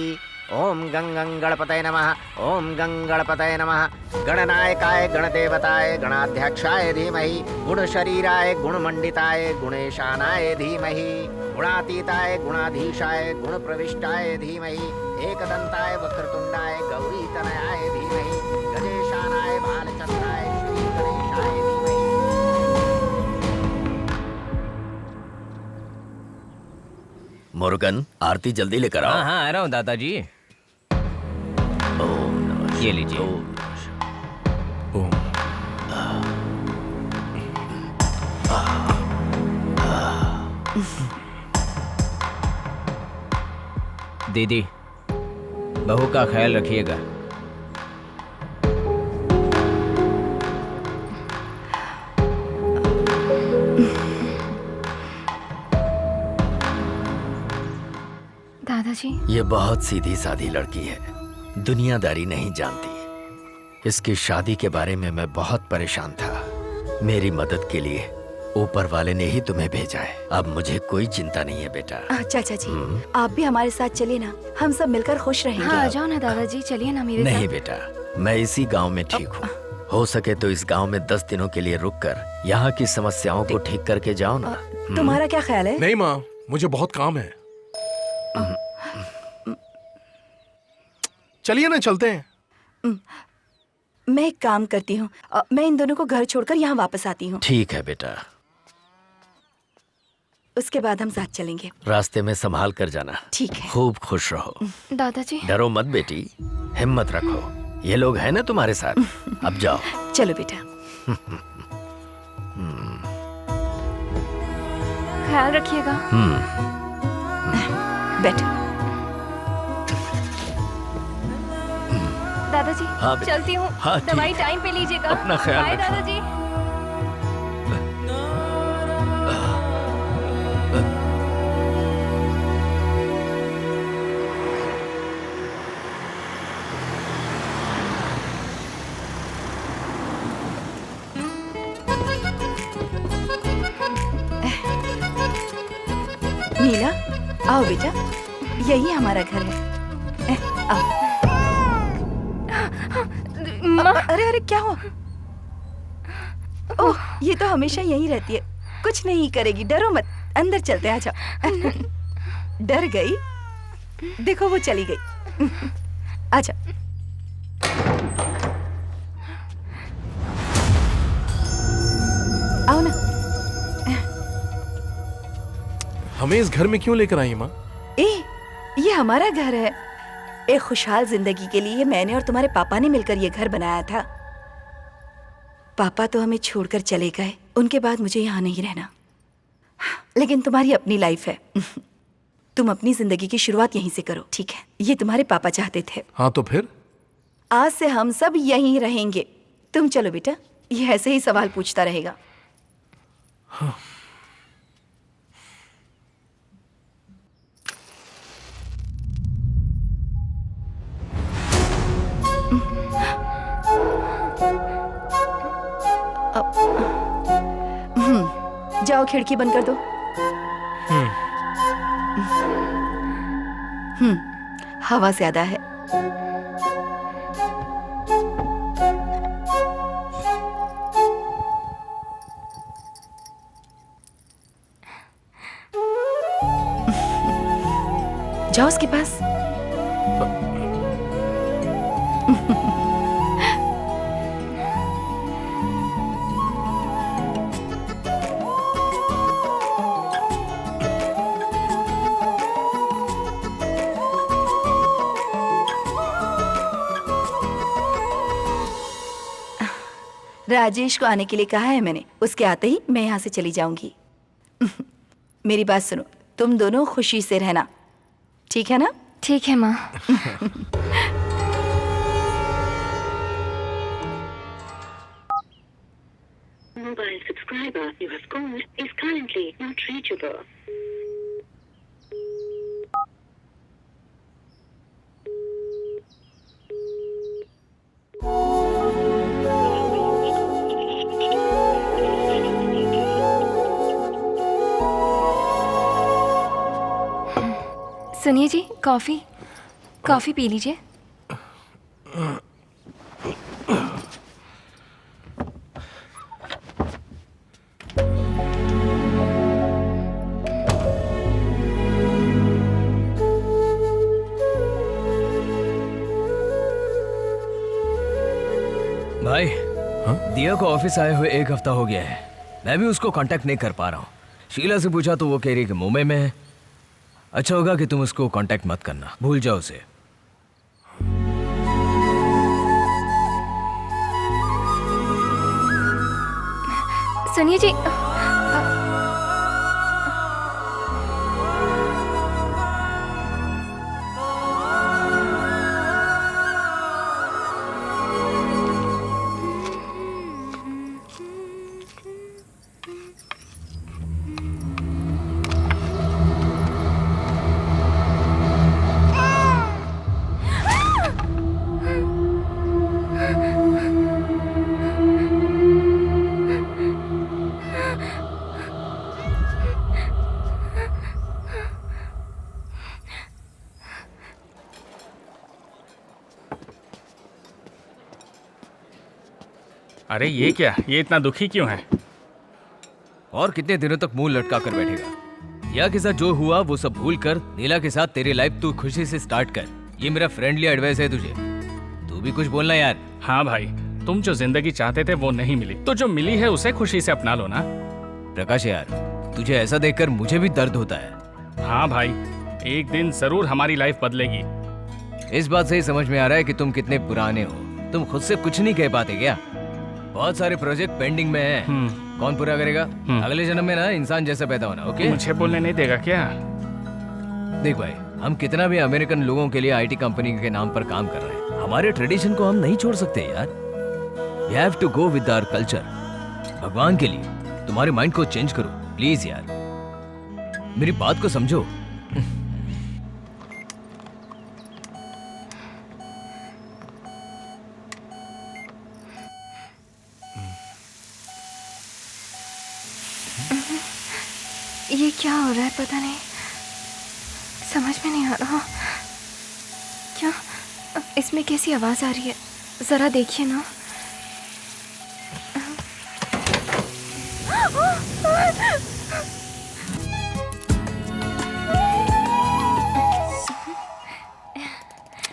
ओम गं गणपतये नमः। ओम गं गणपतये नमः। गणनायकाय गणदेवताय गणाध्यक्षाय धीमहि गुणशरीराय गुणमण्डिताय गुणेशानाय धीमहि गुणातीताय गुणाधीशाय गुणप्रविष्टाय धीमहि एकदन्ताय वक्रतुण्डाय गौरीतनयाय धीमहि गजेशानाय भालचन्द्राय श्रीगणेशाय धीमहि। मुरुगन आरती जल्दी लेकर आओ। हाँ हाँ आ रहा हूँ दादाजी। ये लीजिए। ओम। दीदी बहू का ख्याल रखिएगा। दादाजी ये बहुत सीधी सादी लड़की है, दुनियादारी नहीं जानती। इसकी शादी के बारे में मैं बहुत परेशान था। मेरी मदद के लिए ऊपर वाले ने ही तुम्हें भेजा है। अब मुझे कोई चिंता नहीं है बेटा। चाचा जी आप भी हमारे साथ चलिए ना, हम सब मिलकर खुश रहेंगे। हाँ आ जाओ ना दादाजी, चलिए ना मेरे नहीं साथ। बेटा, मैं इसी गांव में ठीक हूँ। हो सके तो इस गांव में 10 दिनों के लिए रुककर यहाँ की समस्याओं को ठीक करके जाओ ना। तुम्हारा क्या ख्याल है? नहीं माँ, मुझे बहुत काम है। चलिए ना, चलते हैं। मैं एक काम करती हूँ, मैं इन दोनों को घर छोड़कर यहाँ वापस आती हूँ। ठीक है बेटा, उसके बाद हम साथ चलेंगे। रास्ते में संभाल कर जाना। ठीक है। खूब खुश रहो। दादाजी डरो मत बेटी, हिम्मत रखो। ये लोग हैं ना तुम्हारे साथ। अब जाओ। चलो बेटा। ख्याल रखिएगा। बैठो। दादाजी हाँ बेटा। चलती हूँ। हाँ, ठीक। दवाई टाइम पे लीजिएगा। अपना ख्याल बाय रखना। दादाजी। नीला आओ बेटा, यही हमारा घर है। आओ। अरे अरे क्या हुआ? ओह ये तो हमेशा यही रहती है, कुछ नहीं करेगी, डरो मत। अंदर चलते हैं, आ जाओ। डर गई? देखो वो चली गई। आजा। आओ ना। हमें इस घर में क्यों लेकर आई माँ? ये हमारा घर है। एक खुशहाल जिंदगी के लिए मैंने और तुम्हारे पापा ने मिलकर ये घर बनाया था। पापा तो हमें छोड़कर चले गए, उनके बाद मुझे यहाँ नहीं रहना। लेकिन तुम्हारी अपनी लाइफ है। तुम अपनी जिंदगी की शुरुआत यहीं से करो, ठीक है? ये तुम्हारे पापा चाहते थे। हाँ तो फिर? आज से हम सब यहीं रहेंगे। तुम चलो बेटा, ये ऐसे ही सवाल पूछता रहेगा। हाँ। जाओ खिड़की बंद कर दो। हवा ज्यादा है। जाओ उसके पास। राजेश को आने के लिए कहा है मैंने, उसके आते ही मैं यहाँ से चली जाऊंगी। मेरी बात सुनो, तुम दोनों खुशी से रहना, ठीक है ना? ठीक है माँ। Mobile subscriber you have called is currently not reachable. सुनिए जी, कॉफ़ी कॉफ़ी पी लीजिए। भाई, दिया को ऑफिस आए हुए 1 हफ्ता हो गया है। मैं भी उसको कांटेक्ट नहीं कर पा रहा हूँ। शीला से पूछा तो वो कह रही कि मुंबई में है। अच्छा होगा कि तुम उसको कांटेक्ट मत करना, भूल जाओ उसे। सुनिए जी, अरे ये क्या, ये इतना दुखी क्यों है? और कितने दिनों तक मुंह लटका कर बैठेगा? दिया के साथ जो हुआ वो सब भूल कर नीला के साथ तेरी लाइफ तू खुशी से स्टार्ट कर। ये मेरा फ्रेंडली एडवाइस है तुझे। तू भी कुछ बोलना यार। हाँ भाई, तुम जो जिंदगी चाहते थे वो नहीं मिली, तो जो मिली है उसे खुशी से अपना लो ना। प्रकाश यार, तुझे ऐसा देखकर मुझे भी दर्द होता है। हाँ भाई, एक दिन जरूर हमारी लाइफ बदलेगी। इस बात से ही समझ में आ रहा है कि तुम कितने पुराने हो। तुम खुद से कुछ नहीं कह पाते क्या? बहुत सारे प्रोजेक्ट पेंडिंग में हैं। कौन पूरा करेगा? अगले जन्म में ना इंसान जैसा पैदा होना। ओके, मुझे बोलने नहीं देगा क्या? देख भाई, हम कितना भी अमेरिकन लोगों के लिए आईटी कंपनी के नाम पर काम कर रहे हैं, हमारे ट्रेडिशन को हम नहीं छोड़ सकते यार। We have to go with our culture. भगवान के लिए तुम्हारे माइंड को चेंज करो प्लीज यार, मेरी बात को समझो। ये क्या हो रहा है पता नहीं, समझ में नहीं आ रहा। क्या इसमें कैसी आवाज आ रही है? जरा देखिए ना।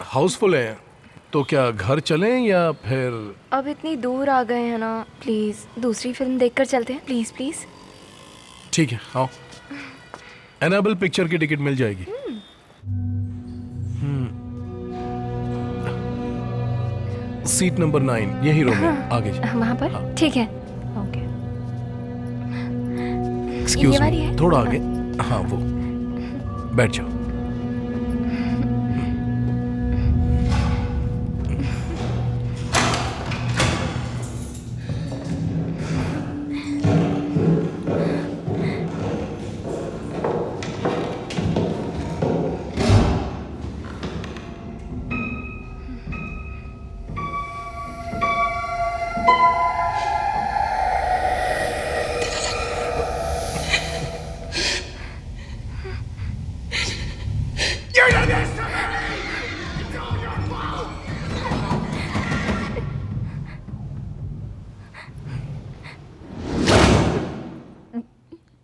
हाउसफुल है तो क्या घर चलें या फिर? अब इतनी दूर आ गए हैं ना, प्लीज दूसरी फिल्म देखकर चलते हैं। Please please. ठीक है, आओ। एनाबेल पिक्चर की टिकट मिल जाएगी। सीट नंबर 9 यही रूम है, आगे वहाँ पर? हाँ। ठीक है, ओके। एक्सक्यूज ये वाली मी, है? थोड़ा आगे। हाँ वो, बैठ जाओ।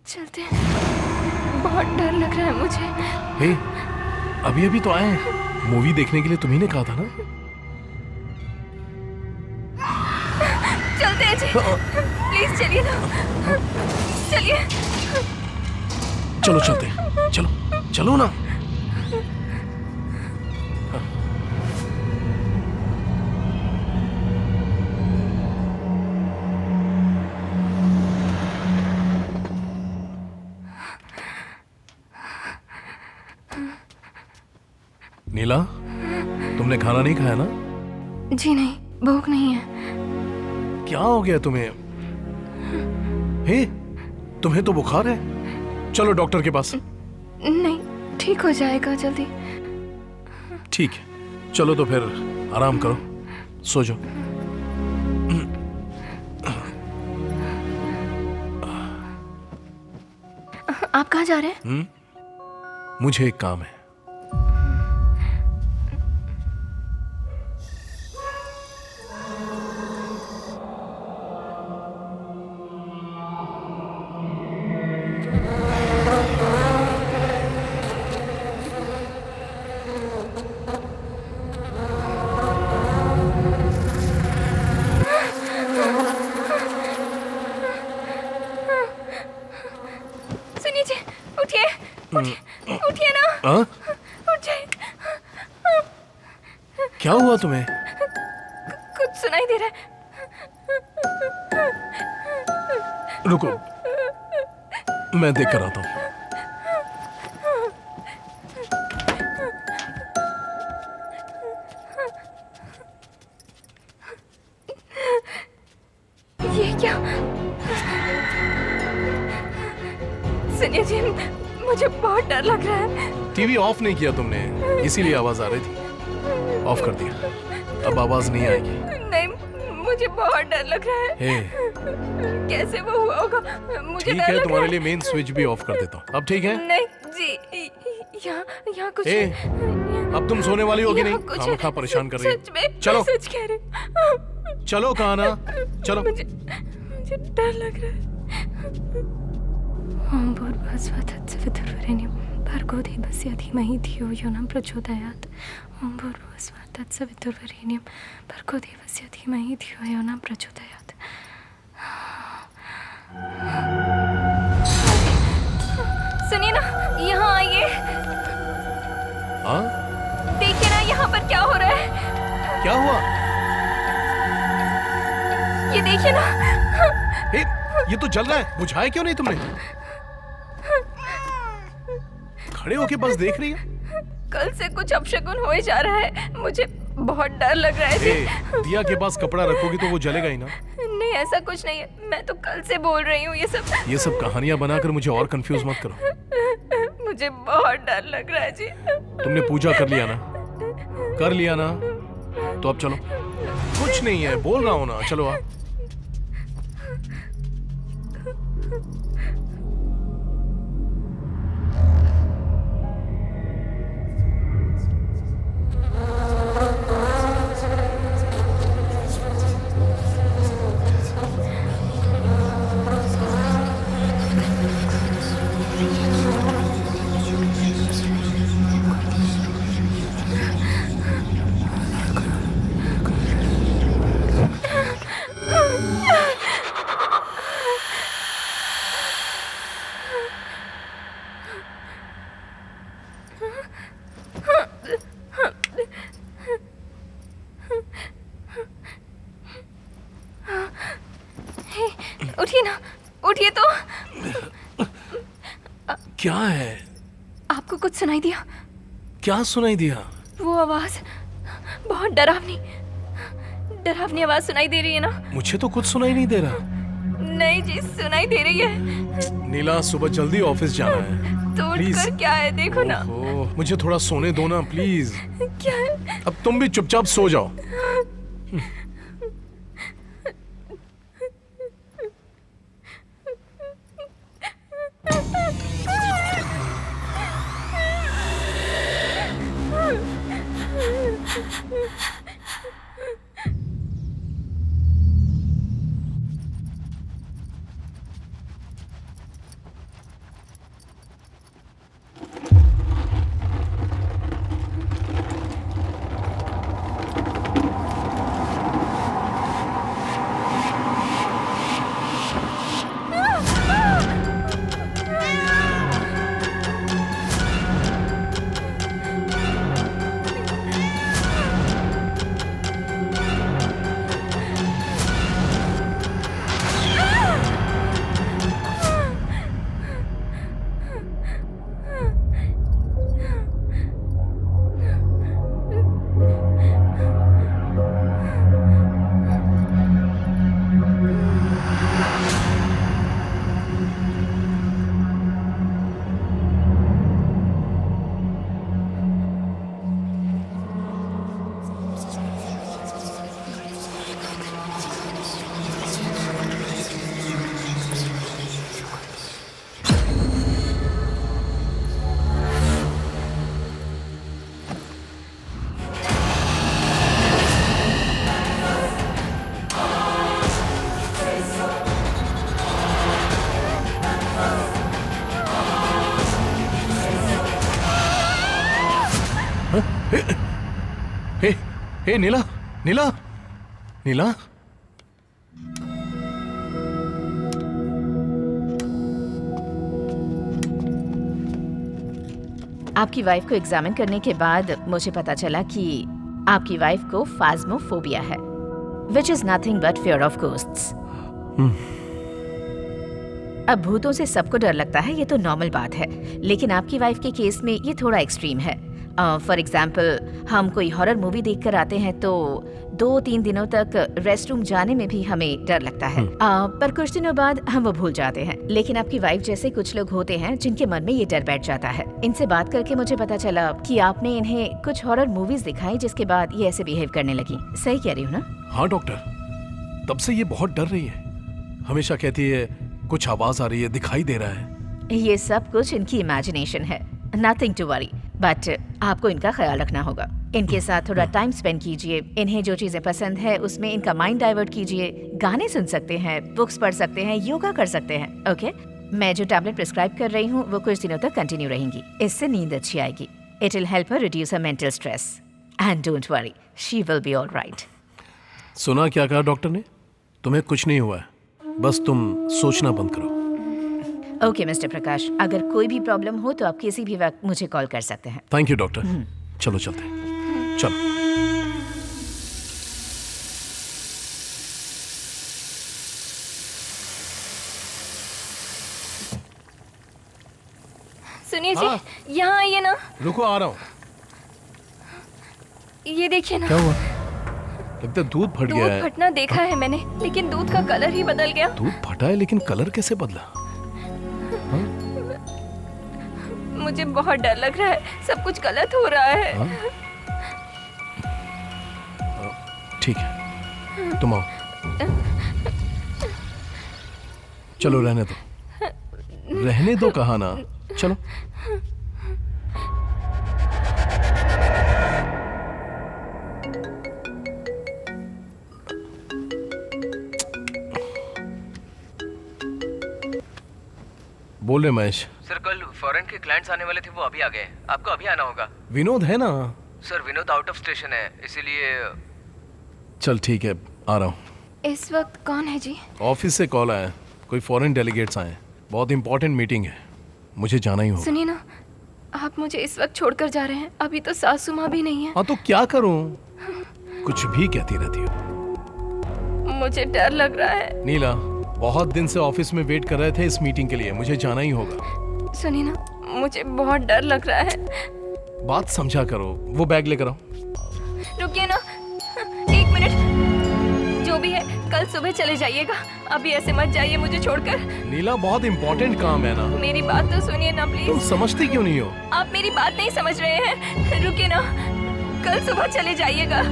चलते हैं, बहुत डर लग रहा है मुझे। हे, अभी अभी तो आए हैं। मूवी देखने के लिए तुम्ही ने कहा था ना। चलते हैं जी, प्लीज चलिए ना, चलिए। चलो चलते हैं, चलो चलो ना। नीला, तुमने खाना नहीं खाया ना? जी नहीं, भूख नहीं है। क्या हो गया तुम्हें? हे, तुम्हें तो बुखार है। चलो डॉक्टर के पास। नहीं, ठीक हो जाएगा जल्दी। ठीक है, चलो तो फिर आराम करो, सो जाओ। आप कहाँ जा रहे हैं? मुझे एक काम है। सुनिए जी, उठिए, उठिए ना। हाँ? उठ जाइए। क्या हुआ तुम्हें? कुछ सुनाई दे रहा है। रुको, मैं देख कर आता हूँ। ये क्या? सुनिए जी, मुझे बहुत डर लग रहा है। टीवी ऑफ नहीं किया तुमने, इसीलिए आवाज आ रही थी। ऑफ कर दिया, अब आवाज नहीं आएगी। नहीं, मुझे बहुत डर लग रहा है। हे, कैसे वो हुआ होगा? मुझे ठीक डर है, लग तुम्हारे रहा लिए मेन स्विच भी ऑफ कर देता हूँ। अब ठीक है? नहीं जी, यहाँ कुछ ए, अब तुम सोने वाली हो कि नहीं? यहाँ कुछ खामखा परेशान कर रही सच में, है। चलो सच कह रही हूँ। चलो, कहा ना, चलो। मुझे डर लग रहा है। ओम भूर्भुवस्सुः तत्सवितुर्वरेण्यं भर्गो देवस्य धीमहि धियो यो न प्रचोदयात्। ओम भूर्भुवस्सुः तत्सवितुर्वरेण्यं भर्गो देवस्य धीमहि धियो यो न प्रचोदयात्। सुनिए ना, यहाँ आइए। हाँ? देखिए ना, यहाँ पर क्या हो रहा है। क्या हुआ? ये देखिए ना। हे, ये तो जल रहा है, बुझाया क्यों नहीं तुमने? खड़े होके बस देख रही है। कल से कुछ अपशगुन हो ही जा रहा है, मुझे बहुत डर लग रहा है जी। दिया के पास कपड़ा रखोगी तो वो जलेगा ही ना। नहीं, ऐसा कुछ नहीं है, मैं तो कल से बोल रही हूँ ये सब कहानियां बनाकर मुझे और कंफ्यूज मत करो। मुझे बहुत डर लग रहा है जी। तुमने पूजा कर लिया ना? कर लिया ना? तो अब चलो। कुछ नहीं है, बोल रहा हूँ ना, चलो आप। उठिए ना, उठिए तो। क्या है? आपको कुछ सुनाई दिया? क्या सुनाई दिया? वो आवाज बहुत डरावनी आवाज सुनाई दे रही है ना? मुझे तो कुछ सुनाई नहीं दे रहा। नहीं जी, सुनाई दे रही है। नीला, सुबह जल्दी ऑफिस जाना है। तो प्लीज। उठकर क्या है, देखो ना। मुझे थोड़ा सोने दो ना, प्लीज। क्या है? अब तुम भी चुपचाप सो जाओ। हे नीला, नीला, नीला। आपकी वाइफ को एग्जामिन करने के बाद मुझे पता चला कि आपकी वाइफ को फाज्मोफोबिया है, which is nothing but fear of ghosts. अब भूतों से सबको डर लगता है, ये तो नॉर्मल बात है, लेकिन आपकी वाइफ के केस में ये थोड़ा एक्सट्रीम है। फॉर एग्जाम्पल, हम कोई हॉरर मूवी देख कर आते हैं तो 2-3 दिनों तक रेस्ट रूम जाने में भी हमें डर लगता है, पर कुछ दिनों बाद हम वो भूल जाते हैं। लेकिन आपकी वाइफ जैसे कुछ लोग होते हैं जिनके मन में ये डर बैठ जाता है। इनसे बात करके मुझे पता चला कि आपने इन्हें कुछ हॉरर मूवीज दिखाई जिसके बाद ये ऐसे बिहेव करने लगी। सही कह रही हूँ ना? हाँ डॉक्टर, तब से ये बहुत डर रही है। हमेशा कहती है कुछ आवाज आ रही है, दिखाई दे रहा है। ये सब कुछ इनकी इमेजिनेशन है, नथिंग टू वरी। बट आपको इनका ख्याल रखना होगा। इनके साथ थोड़ा टाइम स्पेंड कीजिए, इन्हें जो चीजें पसंद है उसमें इनका माइंड डाइवर्ट कीजिए। गाने सुन सकते हैं, बुक्स पढ़ सकते हैं, योगा कर सकते हैं। ओके, मैं जो टैबलेट प्रिस्क्राइब कर रही हूँ वो कुछ दिनों तक कंटिन्यू रहेंगी। इससे नींद अच्छी आएगी। It will help her reduce her mental stress and don't worry, she will be alright. सुना क्या कहा डॉक्टर ने? तुम्हें कुछ नहीं हुआ है, बस तुम सोचना बंद करो। ओके मिस्टर प्रकाश, अगर कोई भी प्रॉब्लम हो तो आप किसी भी वक्त मुझे कॉल कर सकते हैं। Thank you doctor. चलो चलते हैं, चलो। सुनिए हाँ। जी, यहाँ आइए ना। रुको, आ रहा हूँ। ये देखिए ना। क्या हुआ? लगता है दूध फट गया दूध है। फटना देखा है मैंने, लेकिन दूध का कलर ही बदल गया। दूध फटा है लेकिन कलर कैसे बदला? मुझे बहुत डर लग रहा है, सब कुछ गलत हो रहा है। हाँ? ठीक है, तुम आओ। चलो रहने दो, रहने दो कहा ना, चलो। बोल रहे महेश। सर कल फॉरेन के क्लाइंट्स आने वाले थे, वो अभी आ गए। आपको अभी आना होगा। विनोद है ना? Sir Vinod out of station है, इसीलिए। चल ठीक है, आ रहा हूँ। इस वक्त कौन है जी? ऑफिस से कॉल आया, कोई फॉरेन डेलीगेट्स आए, बहुत इंपॉर्टेंट मीटिंग है, मुझे जाना ही होगा। सुनिए ना, आप मुझे इस वक्त छोड़कर जा रहे हैं, अभी तो सासू माँ भी नहीं है। हाँ तो क्या करूँ, कुछ भी कहती रहती हो। मुझे डर लग रहा है। नीला, बहुत दिन से ऑफिस में वेट कर रहे थे इस मीटिंग के लिए, मुझे जाना ही होगा। सुनिए ना, मुझे बहुत डर लग रहा है। बात समझा करो, वो बैग लेकर आओ। रुकिए ना, 1 मिनट। जो भी है, कल सुबह चले जाइएगा, अभी ऐसे मत जाइए मुझे छोड़कर। नीला, बहुत इंपॉर्टेंट काम है ना। मेरी बात तो सुनिए ना प्लीज। तुम समझती क्यों नहीं हो? आप मेरी बात नहीं समझ रहे हैं। रुकिए ना, कल सुबह चले जाइएगा।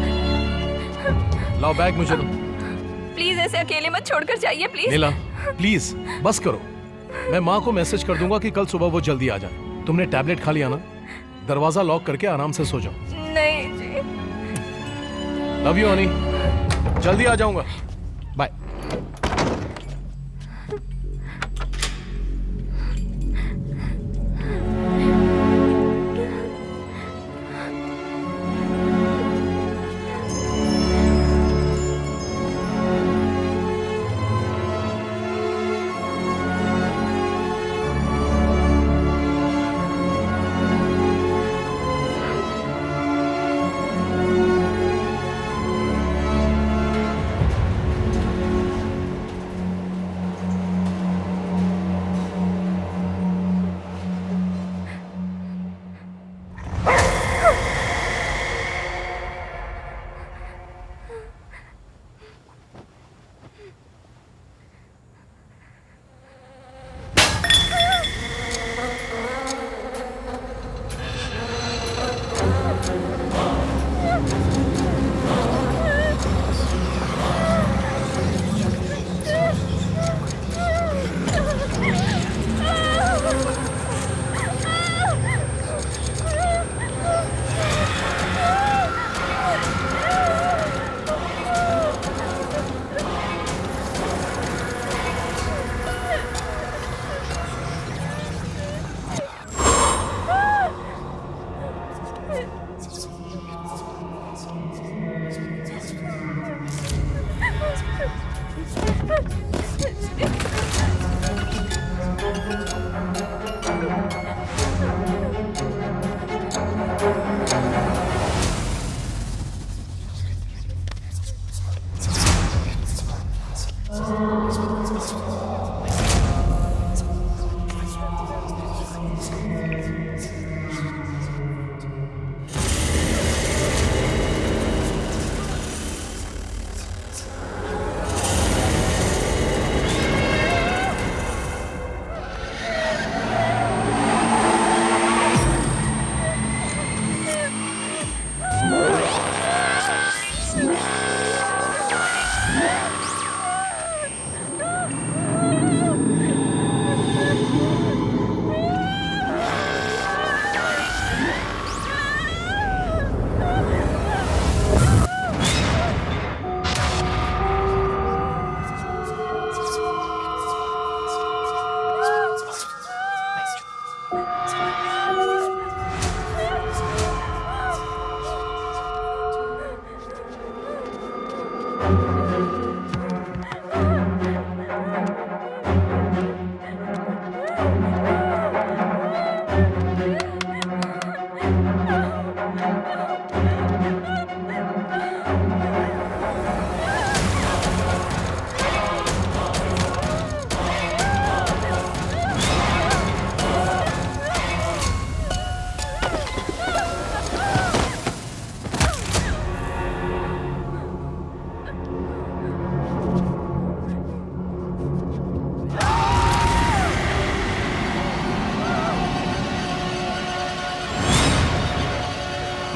लाओ बैग मुझे दो। प्लीज ऐसे अकेले मत छोड़कर जाइए प्लीज। नीला प्लीज बस करो, मैं माँ को मैसेज कर दूंगा कि कल सुबह वो जल्दी आ जाए। तुमने टैबलेट खा लिया ना? दरवाजा लॉक करके आराम से सो जाओ। नहीं जी। लव यू हनी, जल्दी आ जाऊंगा, बाय।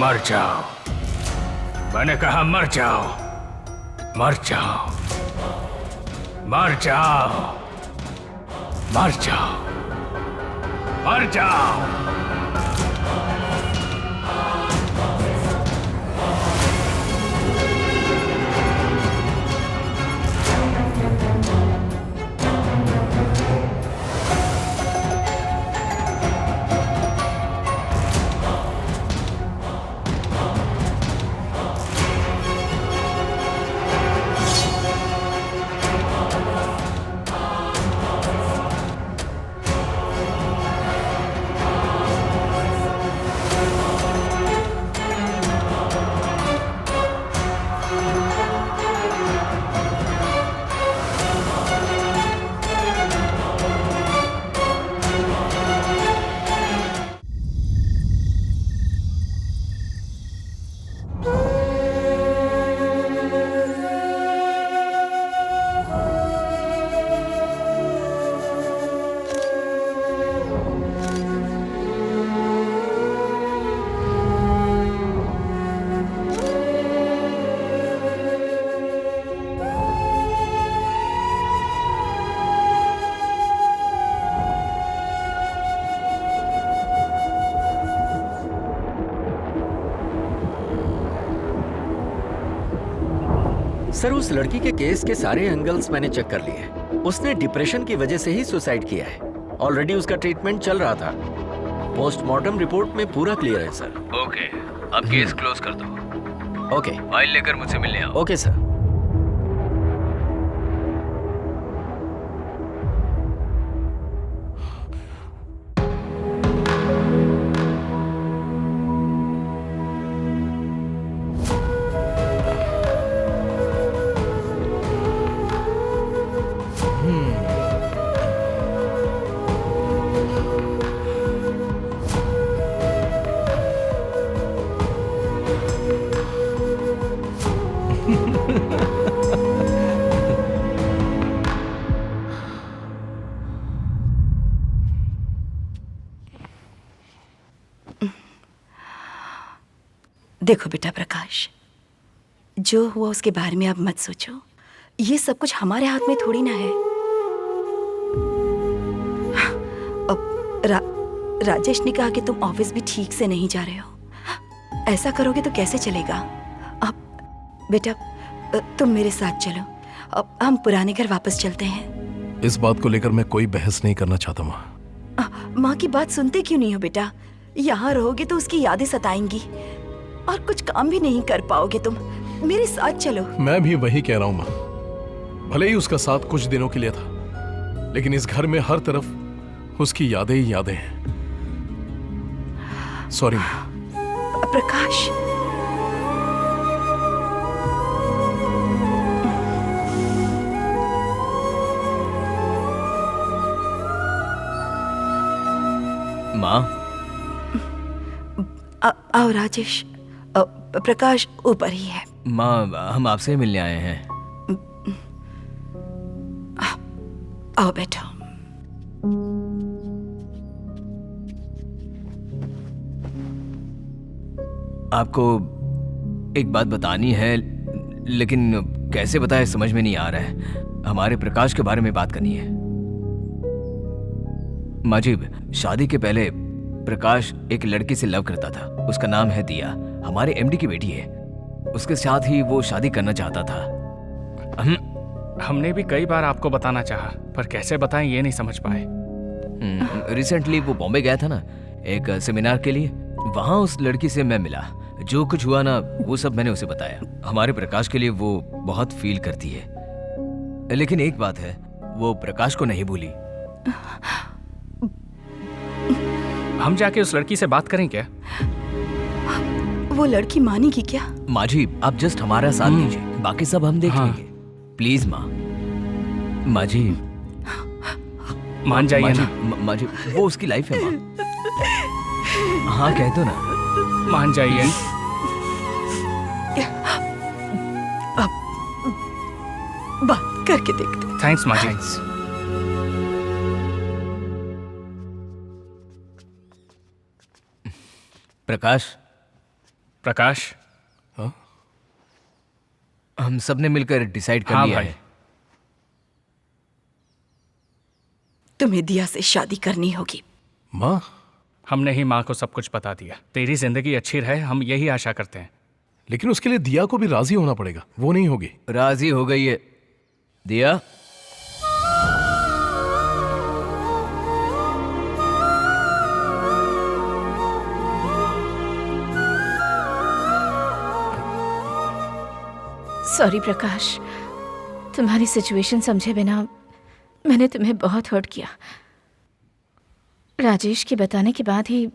मर जाओ, मैंने कहा मर जाओ, मर जाओ, मर जाओ, मर जाओ, मर जाओ। सर, उस लड़की के केस के सारे एंगल्स मैंने चेक कर लिए। उसने डिप्रेशन की वजह से ही सुसाइड किया है। ऑलरेडी उसका ट्रीटमेंट चल रहा था। पोस्टमार्टम रिपोर्ट में पूरा क्लियर है सर। ओके, अब केस क्लोज कर दो। ओके, फाइल लेकर मुझसे मिलने आओ। Okay sir. देखो बेटा प्रकाश, जो हुआ उसके बारे में अब मत सोचो। ये सब कुछ हमारे हाथ में थोड़ी ना है। अब राजेश ने कहा कि तुम ऑफिस भी ठीक से नहीं जा रहे हो। ऐसा करोगे तो कैसे चलेगा? अब बेटा तुम मेरे साथ चलो। अब हम पुराने घर वापस चलते हैं। इस बात को लेकर मैं कोई बहस नहीं करना चाहता माँ। माँ की बात सुनते क्यों नहीं हो बेटा? यहाँ रहोगे तो उसकी यादें सताएंगी और कुछ काम भी नहीं कर पाओगे तुम। मेरे साथ चलो। मैं भी वही कह रहा हूँ माँ। भले ही उसका साथ कुछ दिनों के लिए था, लेकिन इस घर में हर तरफ उसकी यादें ही यादें हैं। सॉरी प्रकाश, माँ। आओ राजेश, प्रकाश ऊपर ही है। माँ, हम आपसे मिलने आए हैं। आओ बैठो। आपको एक बात बतानी है, लेकिन कैसे बताए समझ में नहीं आ रहा है। हमारे प्रकाश के बारे में बात करनी है। माजिब, शादी के पहले प्रकाश एक लड़की से लव करता था। उसका नाम है दिया, हमारे एमडी की बेटी है। उसके साथ ही वो शादी करना चाहता था। हमने भी कई बार आपको बताना चाहा, पर कैसे बताएं ये नहीं समझ पाए। रिसेंटली वो बॉम्बे गया था ना, एक सेमिनार के लिए। वहां उस लड़की से मैं मिला। जो कुछ हुआ ना, वो सब मैंने उसे बताया। हमारे प्रकाश के लिए वो बहुत फील करती है, लेकिन एक बात है, वो प्रकाश को नहीं भूली। हम जाके उस लड़की से बात करें क्या? वो लड़की मानेगी क्या? माजी, आप जस्ट हमारा साथ दीजिए, बाकी सब हम देख लेंगे। प्लीज माँ। माजी, मान जाइए ना। माजी, वो उसकी लाइफ है माँ। हाँ कह दो ना। मान जाइए। अब बात करके देखते। थैंक्स माजी। प्रकाश। प्रकाश, हाँ? हम सब ने मिलकर डिसाइड कर हाँ लिया भाई। है। तुम्हें दिया से शादी करनी होगी। माँ, हमने ही माँ को सब कुछ बता दिया। तेरी जिंदगी अच्छी रहे, हम यही आशा करते हैं। लेकिन उसके लिए दिया को भी राजी होना पड़ेगा। वो नहीं होगी। राजी हो गई है दिया। सॉरी प्रकाश, तुम्हारी सिचुएशन समझे बिना मैंने तुम्हें बहुत हर्ट किया। राजेश के बताने के बाद ही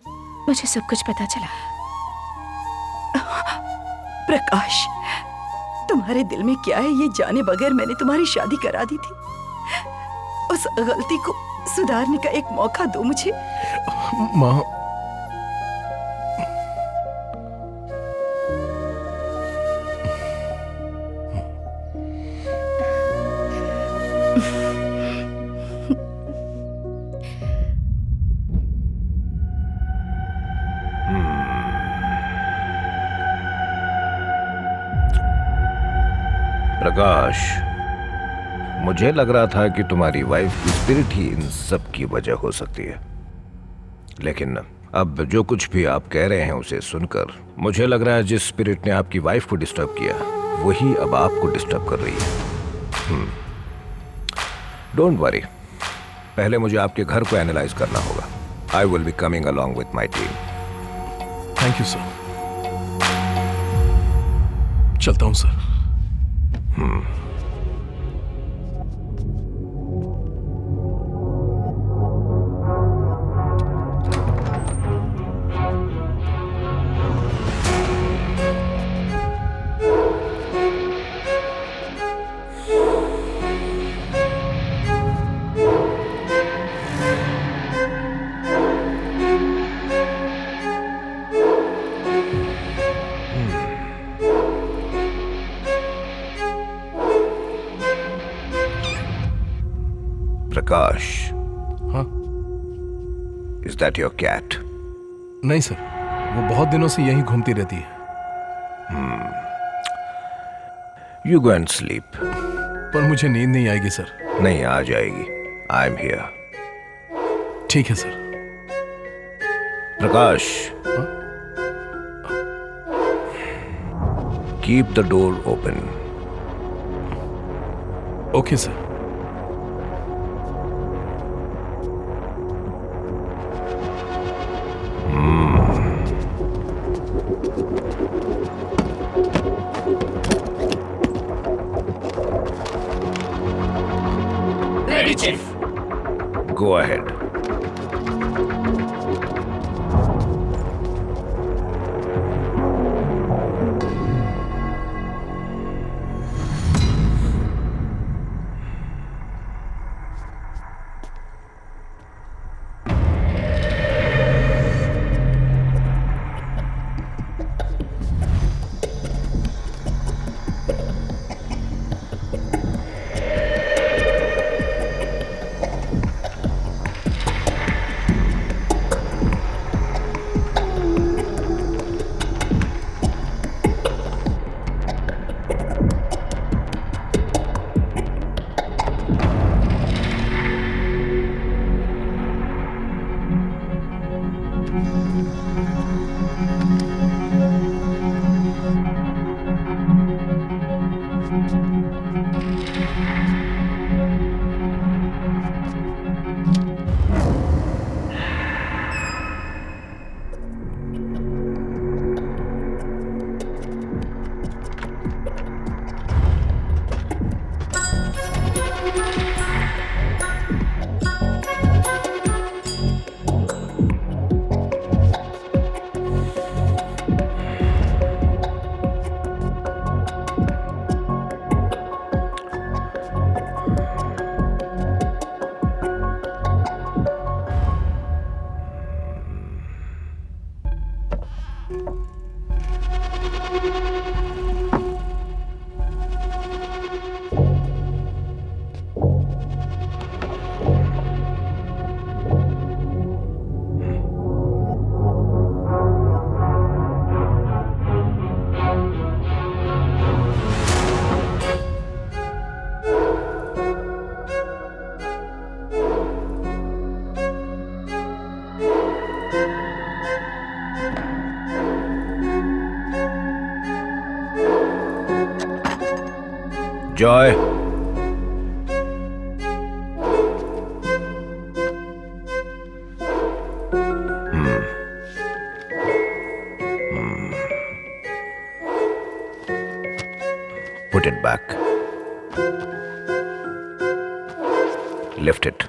मुझे सब कुछ पता चला। प्रकाश, तुम्हारे दिल में क्या है ये जाने बगैर मैंने तुम्हारी शादी करा दी थी। उस गलती को सुधारने का एक मौका दो मुझे। माँ, प्रकाश, मुझे लग रहा था कि तुम्हारी वाइफ की स्पिरिट ही इन सब की वजह हो सकती है, लेकिन अब जो कुछ भी आप कह रहे हैं उसे सुनकर मुझे लग रहा है जिस स्पिरिट ने आपकी वाइफ को डिस्टर्ब किया वही अब आपको डिस्टर्ब कर रही है। डोंट वरी, पहले मुझे आपके घर को एनालाइज करना होगा। I will be coming along with my team. Thank you sir. चलता हूं सर। प्रकाश, हाँ? Is that your cat? नहीं सर, वो बहुत दिनों से यहीं घूमती रहती है। You go and sleep. पर मुझे नींद नहीं आएगी सर। नहीं, आ जाएगी। I am here. ठीक है sir. Prakash, keep the door open. Okay sir. Chief. Go ahead. Joy, put it back. Lift it.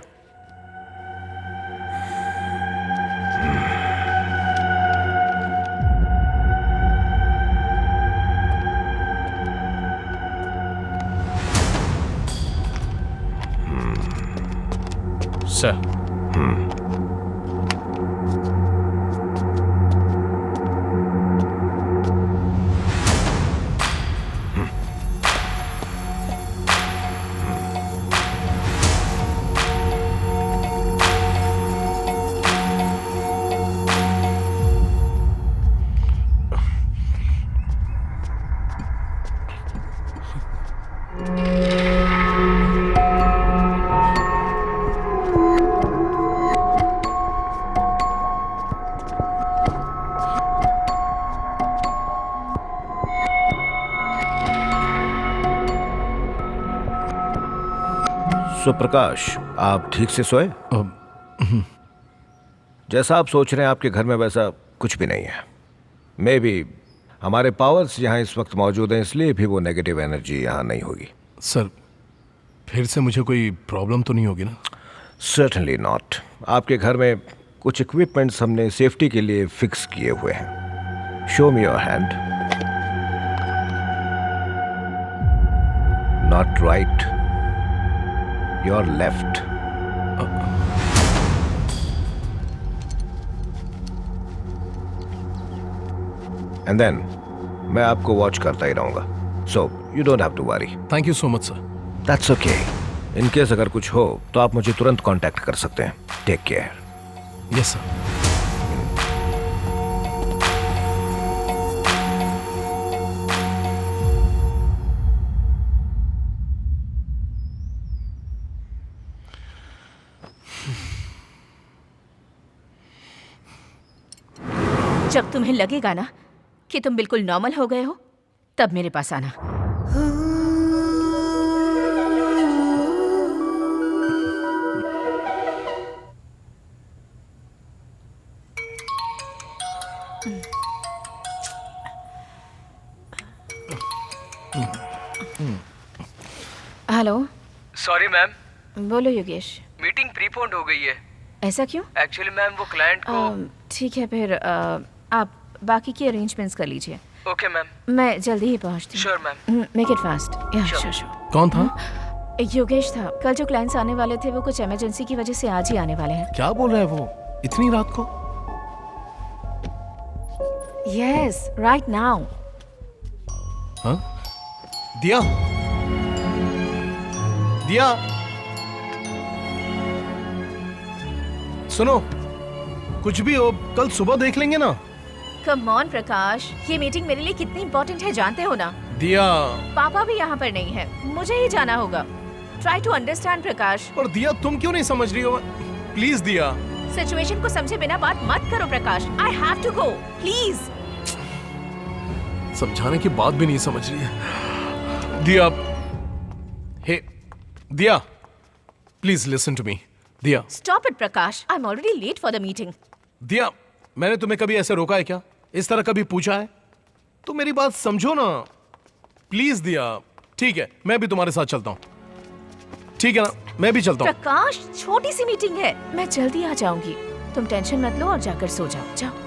Sir. प्रकाश, आप ठीक से सोए? जैसा आप सोच रहे हैं आपके घर में वैसा कुछ भी नहीं है। मे बी हमारे पावर्स यहाँ इस वक्त मौजूद हैं, इसलिए भी वो नेगेटिव एनर्जी यहाँ नहीं होगी। सर, फिर से मुझे कोई प्रॉब्लम तो नहीं होगी ना? Certainly not. आपके घर में कुछ इक्विपमेंट्स हमने सेफ्टी के लिए फिक्स किए हुए हैं। Show me your hand. Not right, your left. And then मैं आपको वॉच करता ही रहूंगा, so you don't have to worry. Thank you so much sir. That's okay. In case अगर कुछ हो तो आप मुझे तुरंत कांटेक्ट कर सकते हैं। Take care. Yes sir. जब तुम्हें लगेगा ना कि तुम बिल्कुल नॉर्मल हो गए हो, तब मेरे पास आना। हेलो। सॉरी मैम, बोलो योगेश। मीटिंग प्रीपोन्ड हो गई है। ऐसा क्यों? एक्चुअली मैम वो क्लाइंट को ठीक है, फिर आप बाकी की अरेंजमेंट्स कर लीजिए। ओके मैम, मैं जल्दी ही पहुंचती हूँ। Sure ma'am. Make it fast. या श्योर। कौन था? योगेश था। कल जो क्लाइंट्स आने वाले थे वो कुछ इमरजेंसी की वजह से आज ही आने वाले हैं। क्या बोल रहा है वो इतनी रात को? Yes, right now. हाँ? दिया, दिया, सुनो, कुछ भी हो कल सुबह देख लेंगे ना। कम ऑन प्रकाश, ये मीटिंग मेरे लिए कितनी इंपॉर्टेंट है जानते हो ना? दिया, पापा भी यहाँ पर नहीं है, मुझे ही जाना होगा। ट्राई टू अंडरस्टैंड प्रकाश। पर दिया तुम क्यों नहीं समझ रही हो? प्लीज दिया। सिचुएशन को समझे बिना बात मत करो Prakash. I have to go, please. समझाने की बात भी नहीं समझ रही है। दिया, हे दिया, please listen to me. Diya, stop it Prakash, I am already late for the meeting. Diya, मैंने तुम्हें कभी ऐसे रोका है क्या? इस तरह कभी पूछा है? तो मेरी बात समझो ना प्लीज। दिया, ठीक है, मैं भी तुम्हारे साथ चलता हूँ। ठीक है ना, मैं भी चलता हूँ। प्रकाश, छोटी सी मीटिंग है, मैं जल्दी आ जाऊंगी। तुम टेंशन मत लो और जाकर सो जाओ। जाओ।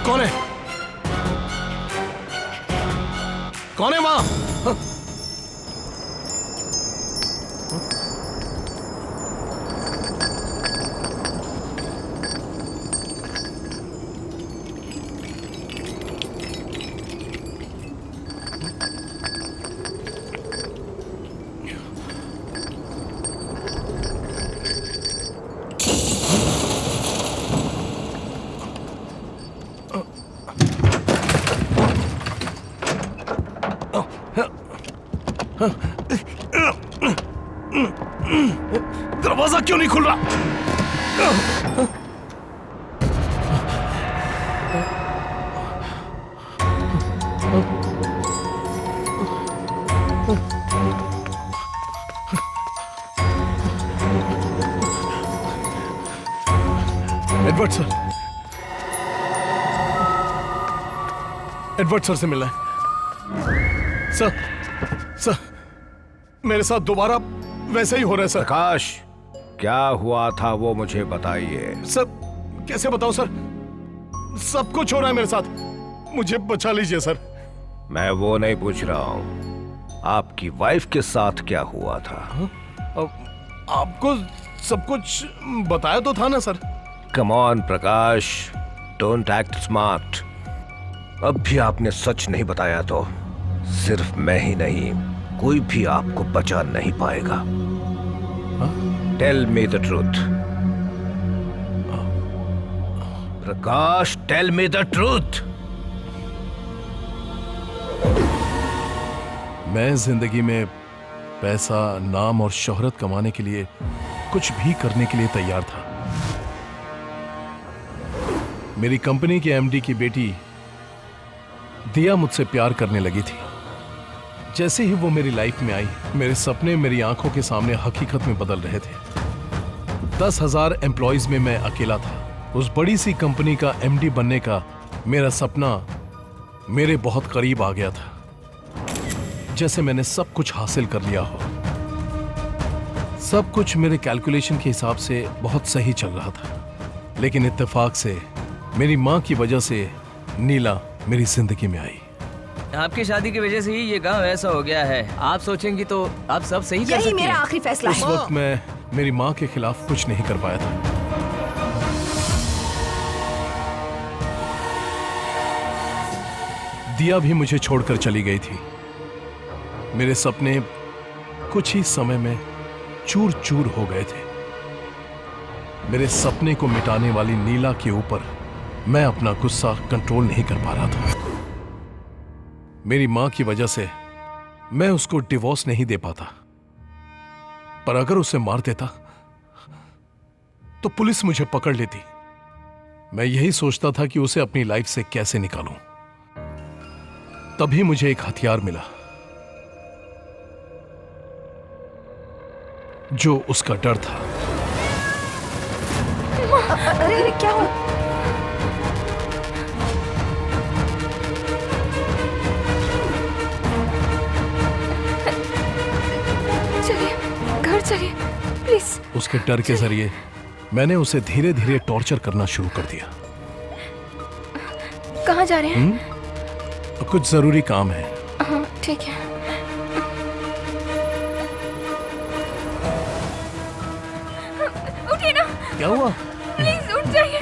कौन है? कौन है वहां? दरवाजा क्यों नहीं खुल रहा? एडवर्ड सर, एडवर्ड सर से मिलना है। सर, मेरे साथ दोबारा वैसे ही हो रहा है सर। प्रकाश, क्या हुआ था वो मुझे बताइए। सर, कैसे बताऊं सर? सब कुछ हो रहा है मेरे साथ, मुझे बचा लीजिए सर। मैं वो नहीं पूछ रहा हूं, आपकी वाइफ के साथ क्या हुआ था? आपको सब कुछ बताया तो था ना sir. Come on Prakash, don't act smart. अब भी आपने सच नहीं बताया तो सिर्फ मैं ही नहीं, कोई भी आपको बचा नहीं पाएगा। Tell me the truth Prakash, tell me the truth. मैं जिंदगी में पैसा, नाम और शोहरत कमाने के लिए कुछ भी करने के लिए तैयार था। मेरी कंपनी के एमडी की बेटी दिया मुझसे प्यार करने लगी थी। जैसे ही वो मेरी लाइफ में आई, मेरे सपने मेरी आंखों के सामने हकीकत में बदल रहे थे। 10,000 एम्प्लॉइज में मैं अकेला था। उस बड़ी सी कंपनी का एमडी बनने का मेरा सपना मेरे बहुत करीब आ गया था। जैसे मैंने सब कुछ हासिल कर लिया हो। सब कुछ मेरे कैलकुलेशन के हिसाब से बहुत सही चल रहा था, लेकिन इत्तेफाक से मेरी माँ की वजह से नीला मेरी जिंदगी में आई। आपकी शादी की वजह से ही ये गांव ऐसा हो गया है। आप सोचेंगी तो आप सब सही कर सकती यही हैं। मेरा आखिरी फैसला उस है। वक्त मैं मेरी माँ के खिलाफ कुछ नहीं कर पाया था। दिया भी मुझे छोड़कर चली गई थी। मेरे सपने कुछ ही समय में चूर चूर हो गए थे। मेरे सपने को मिटाने वाली नीला के ऊपर मैं अपना गुस्सा कंट्रोल नहीं कर पा रहा था। मेरी मां की वजह से मैं उसको डिवोर्स नहीं दे पाता, पर अगर उसे मार देता तो पुलिस मुझे पकड़ लेती। मैं यही सोचता था कि उसे अपनी लाइफ से कैसे निकालूं। तभी मुझे एक हथियार मिला जो उसका डर था। अरे अरे क्या हुआ? चलिए घर चलिए प्लीज। उसके डर के जरिए मैंने उसे धीरे धीरे टॉर्चर करना शुरू कर दिया। कहाँ जा रहे हैं? कुछ जरूरी काम है। हाँ ठीक है। उठिए ना। क्या हुआ? प्लीज उठ जाइए।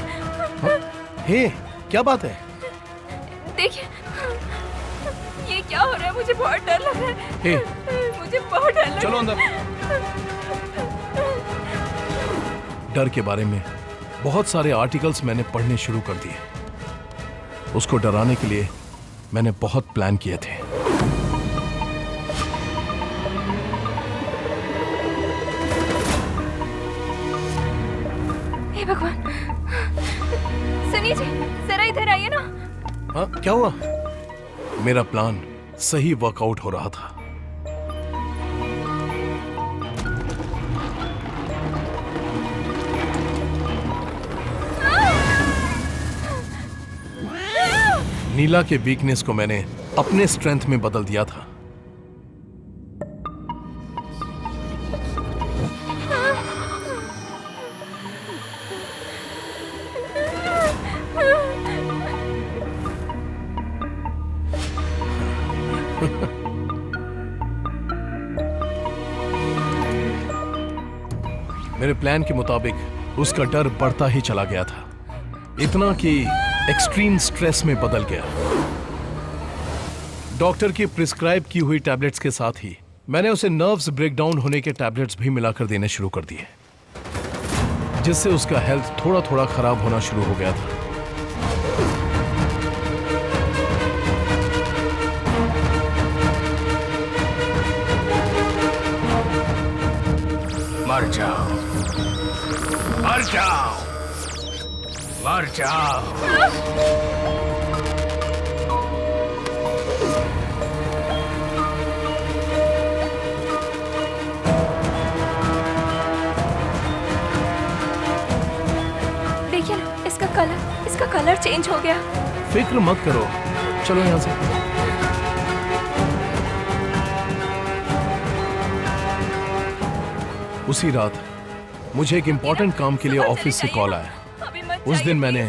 हे, क्या बात है? देखिए ये क्या हो रहा है, मुझे बहुत डर लग रहा है। हे, मुझे बहुत डर लग चलो रहा है। डर के बारे में बहुत सारे आर्टिकल्स मैंने पढ़ने शुरू कर दिए। उसको डराने के लिए मैंने बहुत प्लान किए थे। हे भगवान, सनी जी जरा इधर आइए ना। हाँ, क्या हुआ? मेरा प्लान सही वर्कआउट हो रहा था। नीला के वीकनेस को मैंने अपने स्ट्रेंथ में बदल दिया था। मेरे प्लान के मुताबिक उसका डर बढ़ता ही चला गया था, इतना कि एक्सट्रीम स्ट्रेस में बदल गया। डॉक्टर की प्रिस्क्राइब की हुई टैबलेट्स के साथ ही मैंने उसे नर्व्स ब्रेकडाउन होने के टैबलेट्स भी मिलाकर देने शुरू कर दिए, जिससे उसका हेल्थ थोड़ा थोड़ा खराब होना शुरू हो गया था। मर जाओ, मर जाओ, मर जाओ। देखिए ना, इसका कलर चेंज हो गया। फिक्र मत करो, चलो यहां से। उसी रात मुझे एक इंपॉर्टेंट काम के लिए ऑफिस से कॉल आया। उस दिन मैंने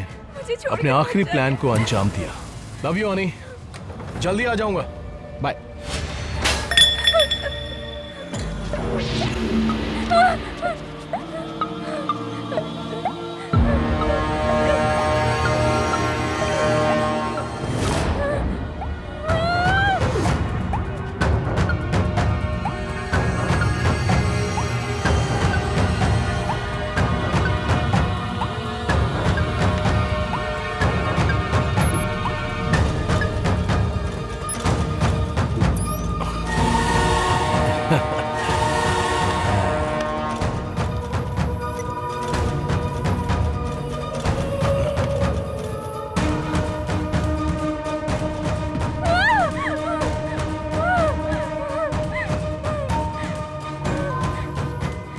अपने आखिरी प्लान को अंजाम दिया। लव यू अनी, जल्दी आ जाऊंगा, बाय।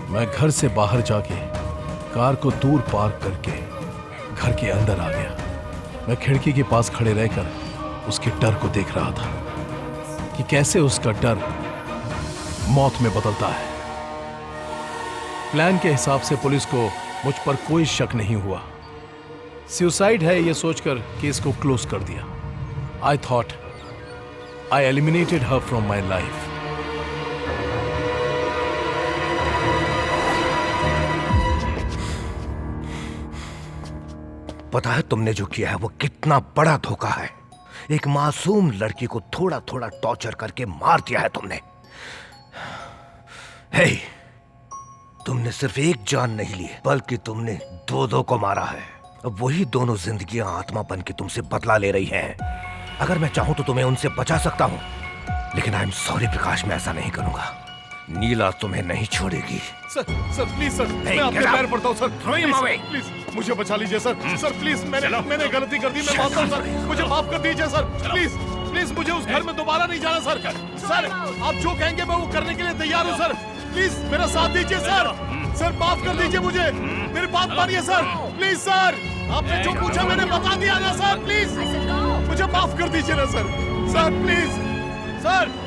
मैं घर से बाहर जाके कार को दूर पार्क करके घर के अंदर आ गया। मैं खिड़की के पास खड़े रहकर उसके डर को देख रहा था। कि कैसे उसका डर मौत में बदलता है। प्लान के हिसाब से पुलिस को मुझ पर कोई शक नहीं हुआ। सुसाइड है यह सोचकर केस को क्लोज कर दिया। I thought I eliminated her from my life. पता है तुमने जो किया है वो कितना बड़ा धोखा है। एक मासूम लड़की को थोड़ा थोड़ा टॉर्चर करके मार दिया है तुमने। हे, तुमने सिर्फ एक जान नहीं ली बल्कि तुमने दो को मारा है। अब वही दोनों जिंदगियां आत्मा बन के तुमसे बदला ले रही हैं। अगर मैं चाहूं तो तुम्हें उनसे बचा सकता हूं, लेकिन आई एम सॉरी प्रकाश, मैं ऐसा नहीं करूंगा। नीला तुम्हें नहीं छोड़ेगी। सर प्लीज सर, मैं आपके पैर पड़ता हूँ सर, प्लीज मुझे बचा लीजिए सर। सर प्लीज, मैंने गलती कर दी, मैं मानता हूँ सर, मुझे माफ कर दीजिए सर। प्लीज मुझे उस घर में दोबारा नहीं जाना सर। सर आप जो कहेंगे मैं वो करने के लिए तैयार हूँ सर। प्लीज मेरा साथ दीजिए सर। सर माफ कर दीजिए मुझे, मेरी बात मानिए सर। प्लीज सर, आपने जो पूछा मैंने बता दिया ना सर। प्लीज मुझे माफ कर दीजिए ना सर। Sir please sir.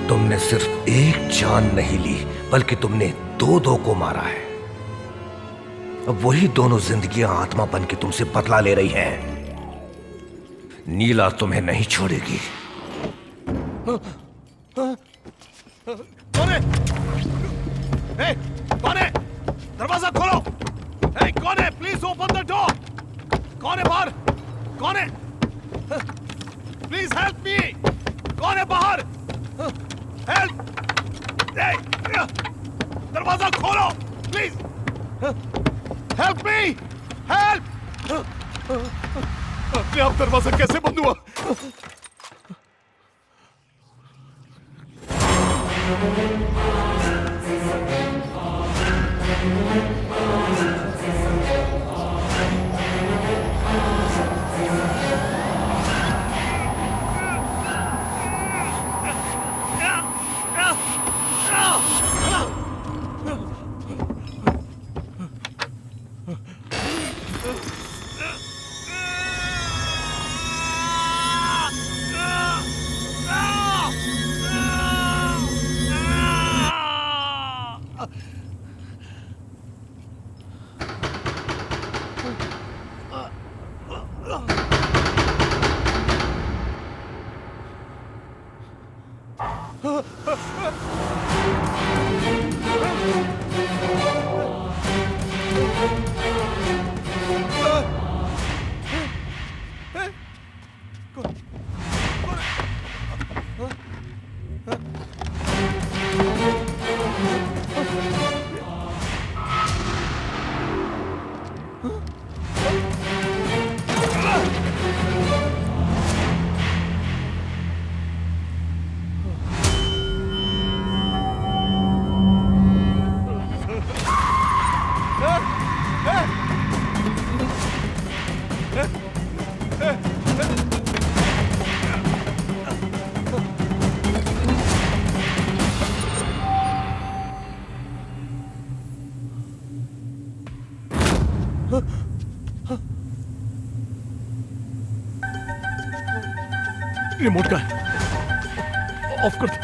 तुमने सिर्फ एक जान नहीं ली बल्कि तुमने दो को मारा है। अब वही दोनों जिंदगियां आत्मा बन के तुमसे बदला ले रही हैं। नीला तुम्हें नहीं छोड़ेगी। कौन है? कौन है? दरवाजा खोलो। कौन है? Please open the door. कौन है बाहर? कौन है? Please help me. कौन है बाहर? हेल्प! दरवाजा खोलो प्लीज। Help me, help! अपने आप दरवाजा कैसे बंद हुआ? रिमोट का है, ऑफ कर दो।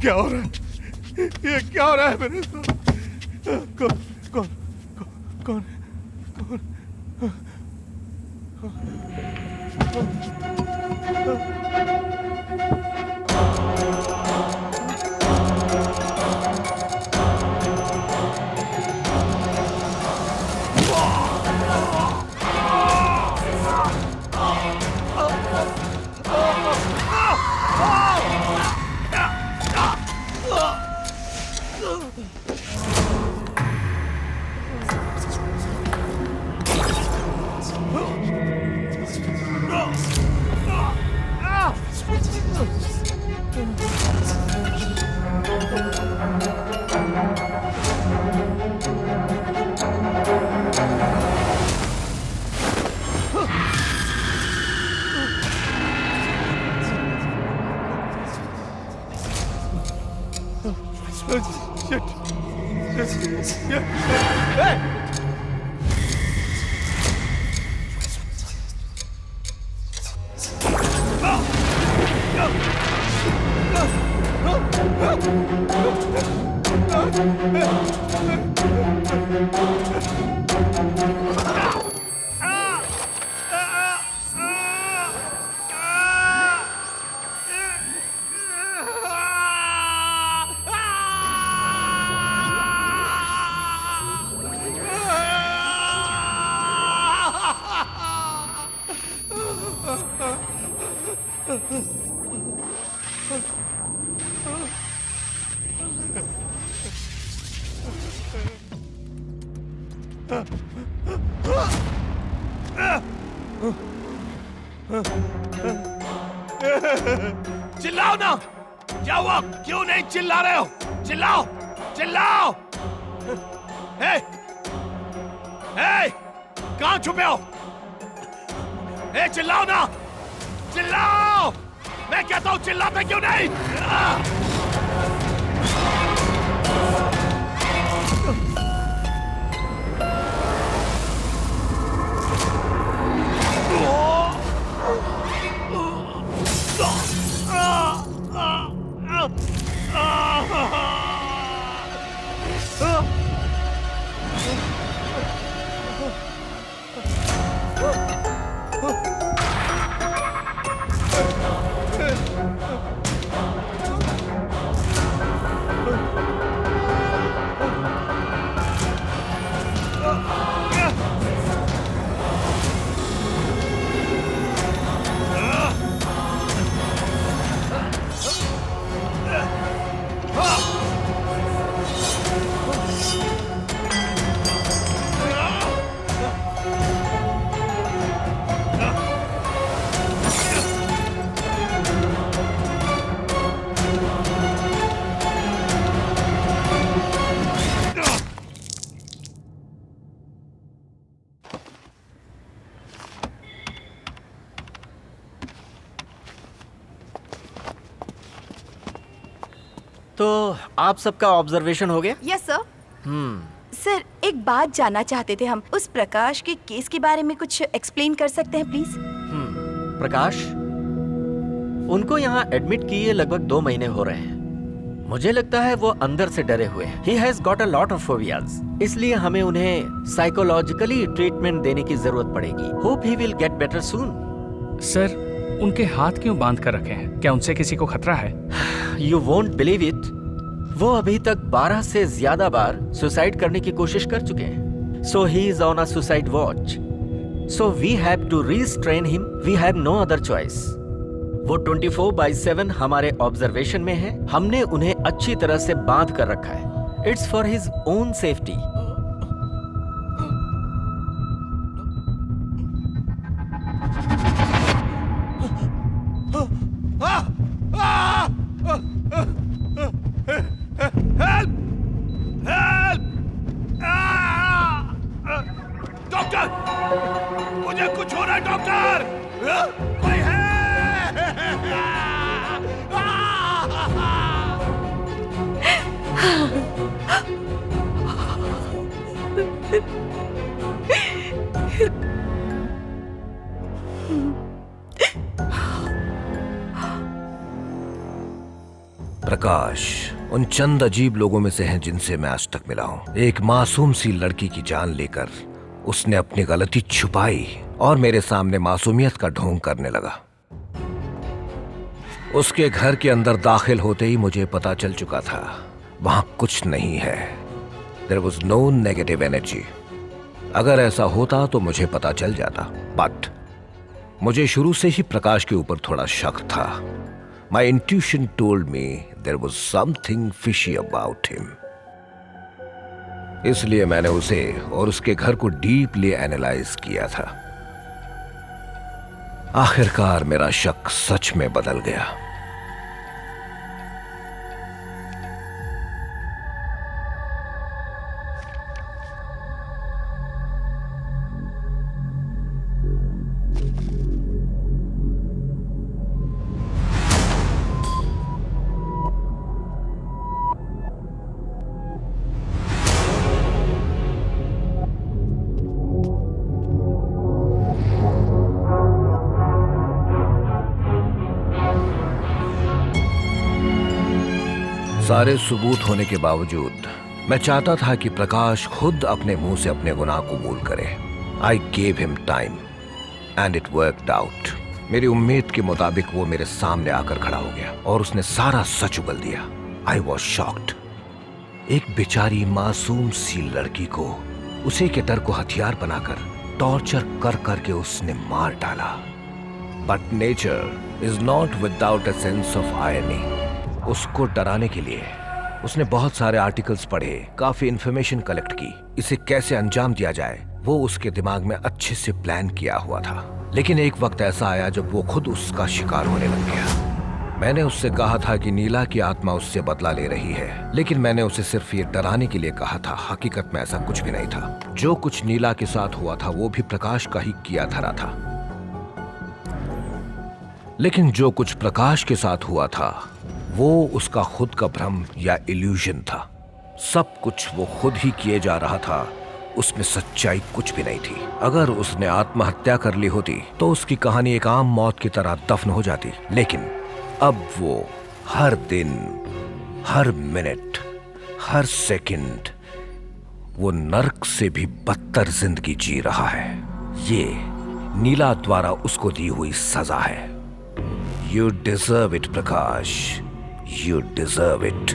क्या हो रहा है? ये क्या हो रहा है मेरे साथ? कौन कौन कौन कौन चिल्लाओ ना! क्या हुआ? क्यों नहीं चिल्ला रहे हो? चिल्लाओ! चिल्लाओ! हे! हे! कहां छुपे हो? हे, चिल्लाओ ना! चिल्लाओ! मैं कहता हूं चिल्लाते क्यों नहीं? तो आप सबका ऑब्जर्वेशन हो गया? Yes sir. सर, एक बात जानना चाहते थे हम। उस प्रकाश के केस के बारे में कुछ एक्सप्लेन कर सकते हैं प्लीज? प्रकाश, उनको यहाँ एडमिट किए लगभग 2 महीने हो रहे हैं। मुझे लगता है वो अंदर से डरे हुए हैं। He has got a lot of phobias. इसलिए हमें उन्हें साइकोलॉजिकली ट्रीटमेंट देने की जरूरत पड़ेगी। Hope he will get better soon. Sir, उनके हाथ क्यों बांध कर रखे हैं? क्या उनसे किसी को खतरा है? You won't believe it. वो अभी तक 12 से ज्यादा बार सुसाइड करने की कोशिश कर चुके हैं। So he is on a suicide watch. So we have to restrain him. We have no other choice. वो 24/7 हमारे ऑब्जर्वेशन में है। हमने उन्हें अच्छी तरह से बांध कर रखा है। It's for his own safety. Doctor, मुझे कुछ हो रहा है डॉक्टर! कोई है? प्रकाश उन चंद अजीब लोगों में से हैं जिनसे मैं आज तक मिला हूं। एक मासूम सी लड़की की जान लेकर उसने अपनी गलती छुपाई और मेरे सामने मासूमियत का ढोंग करने लगा। उसके घर के अंदर दाखिल होते ही मुझे पता चल चुका था वहां कुछ नहीं है। There was no negative energy. अगर ऐसा होता तो मुझे पता चल जाता, बट मुझे शुरू से ही प्रकाश के ऊपर थोड़ा शक था। My intuition told me there was something fishy about him. इसलिए मैंने उसे और उसके घर को डीपली एनालाइज किया था। आखिरकार मेरा शक सच में बदल गया। सारे सबूत होने के बावजूद मैं चाहता था कि प्रकाश खुद अपने मुंह से अपने गुनाह कबूल करे। I gave him time and it worked out. मेरी उम्मीद के मुताबिक वो मेरे सामने आकर खड़ा हो गया और उसने सारा सच उगल दिया। I was shocked. एक बेचारी मासूम सी लड़की को उसी के डर को हथियार बनाकर टॉर्चर कर करके उसने मार डाला। But nature is not without a sense of irony. उसको डराने के लिए उसने बहुत सारे आर्टिकल्स पढ़े, काफी इंफॉर्मेशन कलेक्ट की। इसे कैसे अंजाम दिया जाए वो उसके दिमाग में अच्छे से प्लान किया हुआ था। लेकिन एक वक्त ऐसा आया जब वो खुद उसका शिकार होने लग गया। मैंने उससे कहा था कि नीला की आत्मा उससे बदला ले रही है, लेकिन मैंने उसे सिर्फ ये डराने के लिए कहा था। हकीकत में ऐसा कुछ भी नहीं था। जो कुछ नीला के साथ हुआ था वो भी प्रकाश का ही किया धरा था। लेकिन जो कुछ प्रकाश के साथ हुआ था वो उसका खुद का भ्रम या इल्यूजन था। सब कुछ वो खुद ही किए जा रहा था, उसमें सच्चाई कुछ भी नहीं थी। अगर उसने आत्महत्या कर ली होती तो उसकी कहानी एक आम मौत की तरह दफन हो जाती। लेकिन अब वो हर दिन, हर मिनट, हर सेकंड वो नर्क से भी बदतर जिंदगी जी रहा है। ये नीला द्वारा उसको दी हुई सजा है। You deserve it, Prakash. You deserve it.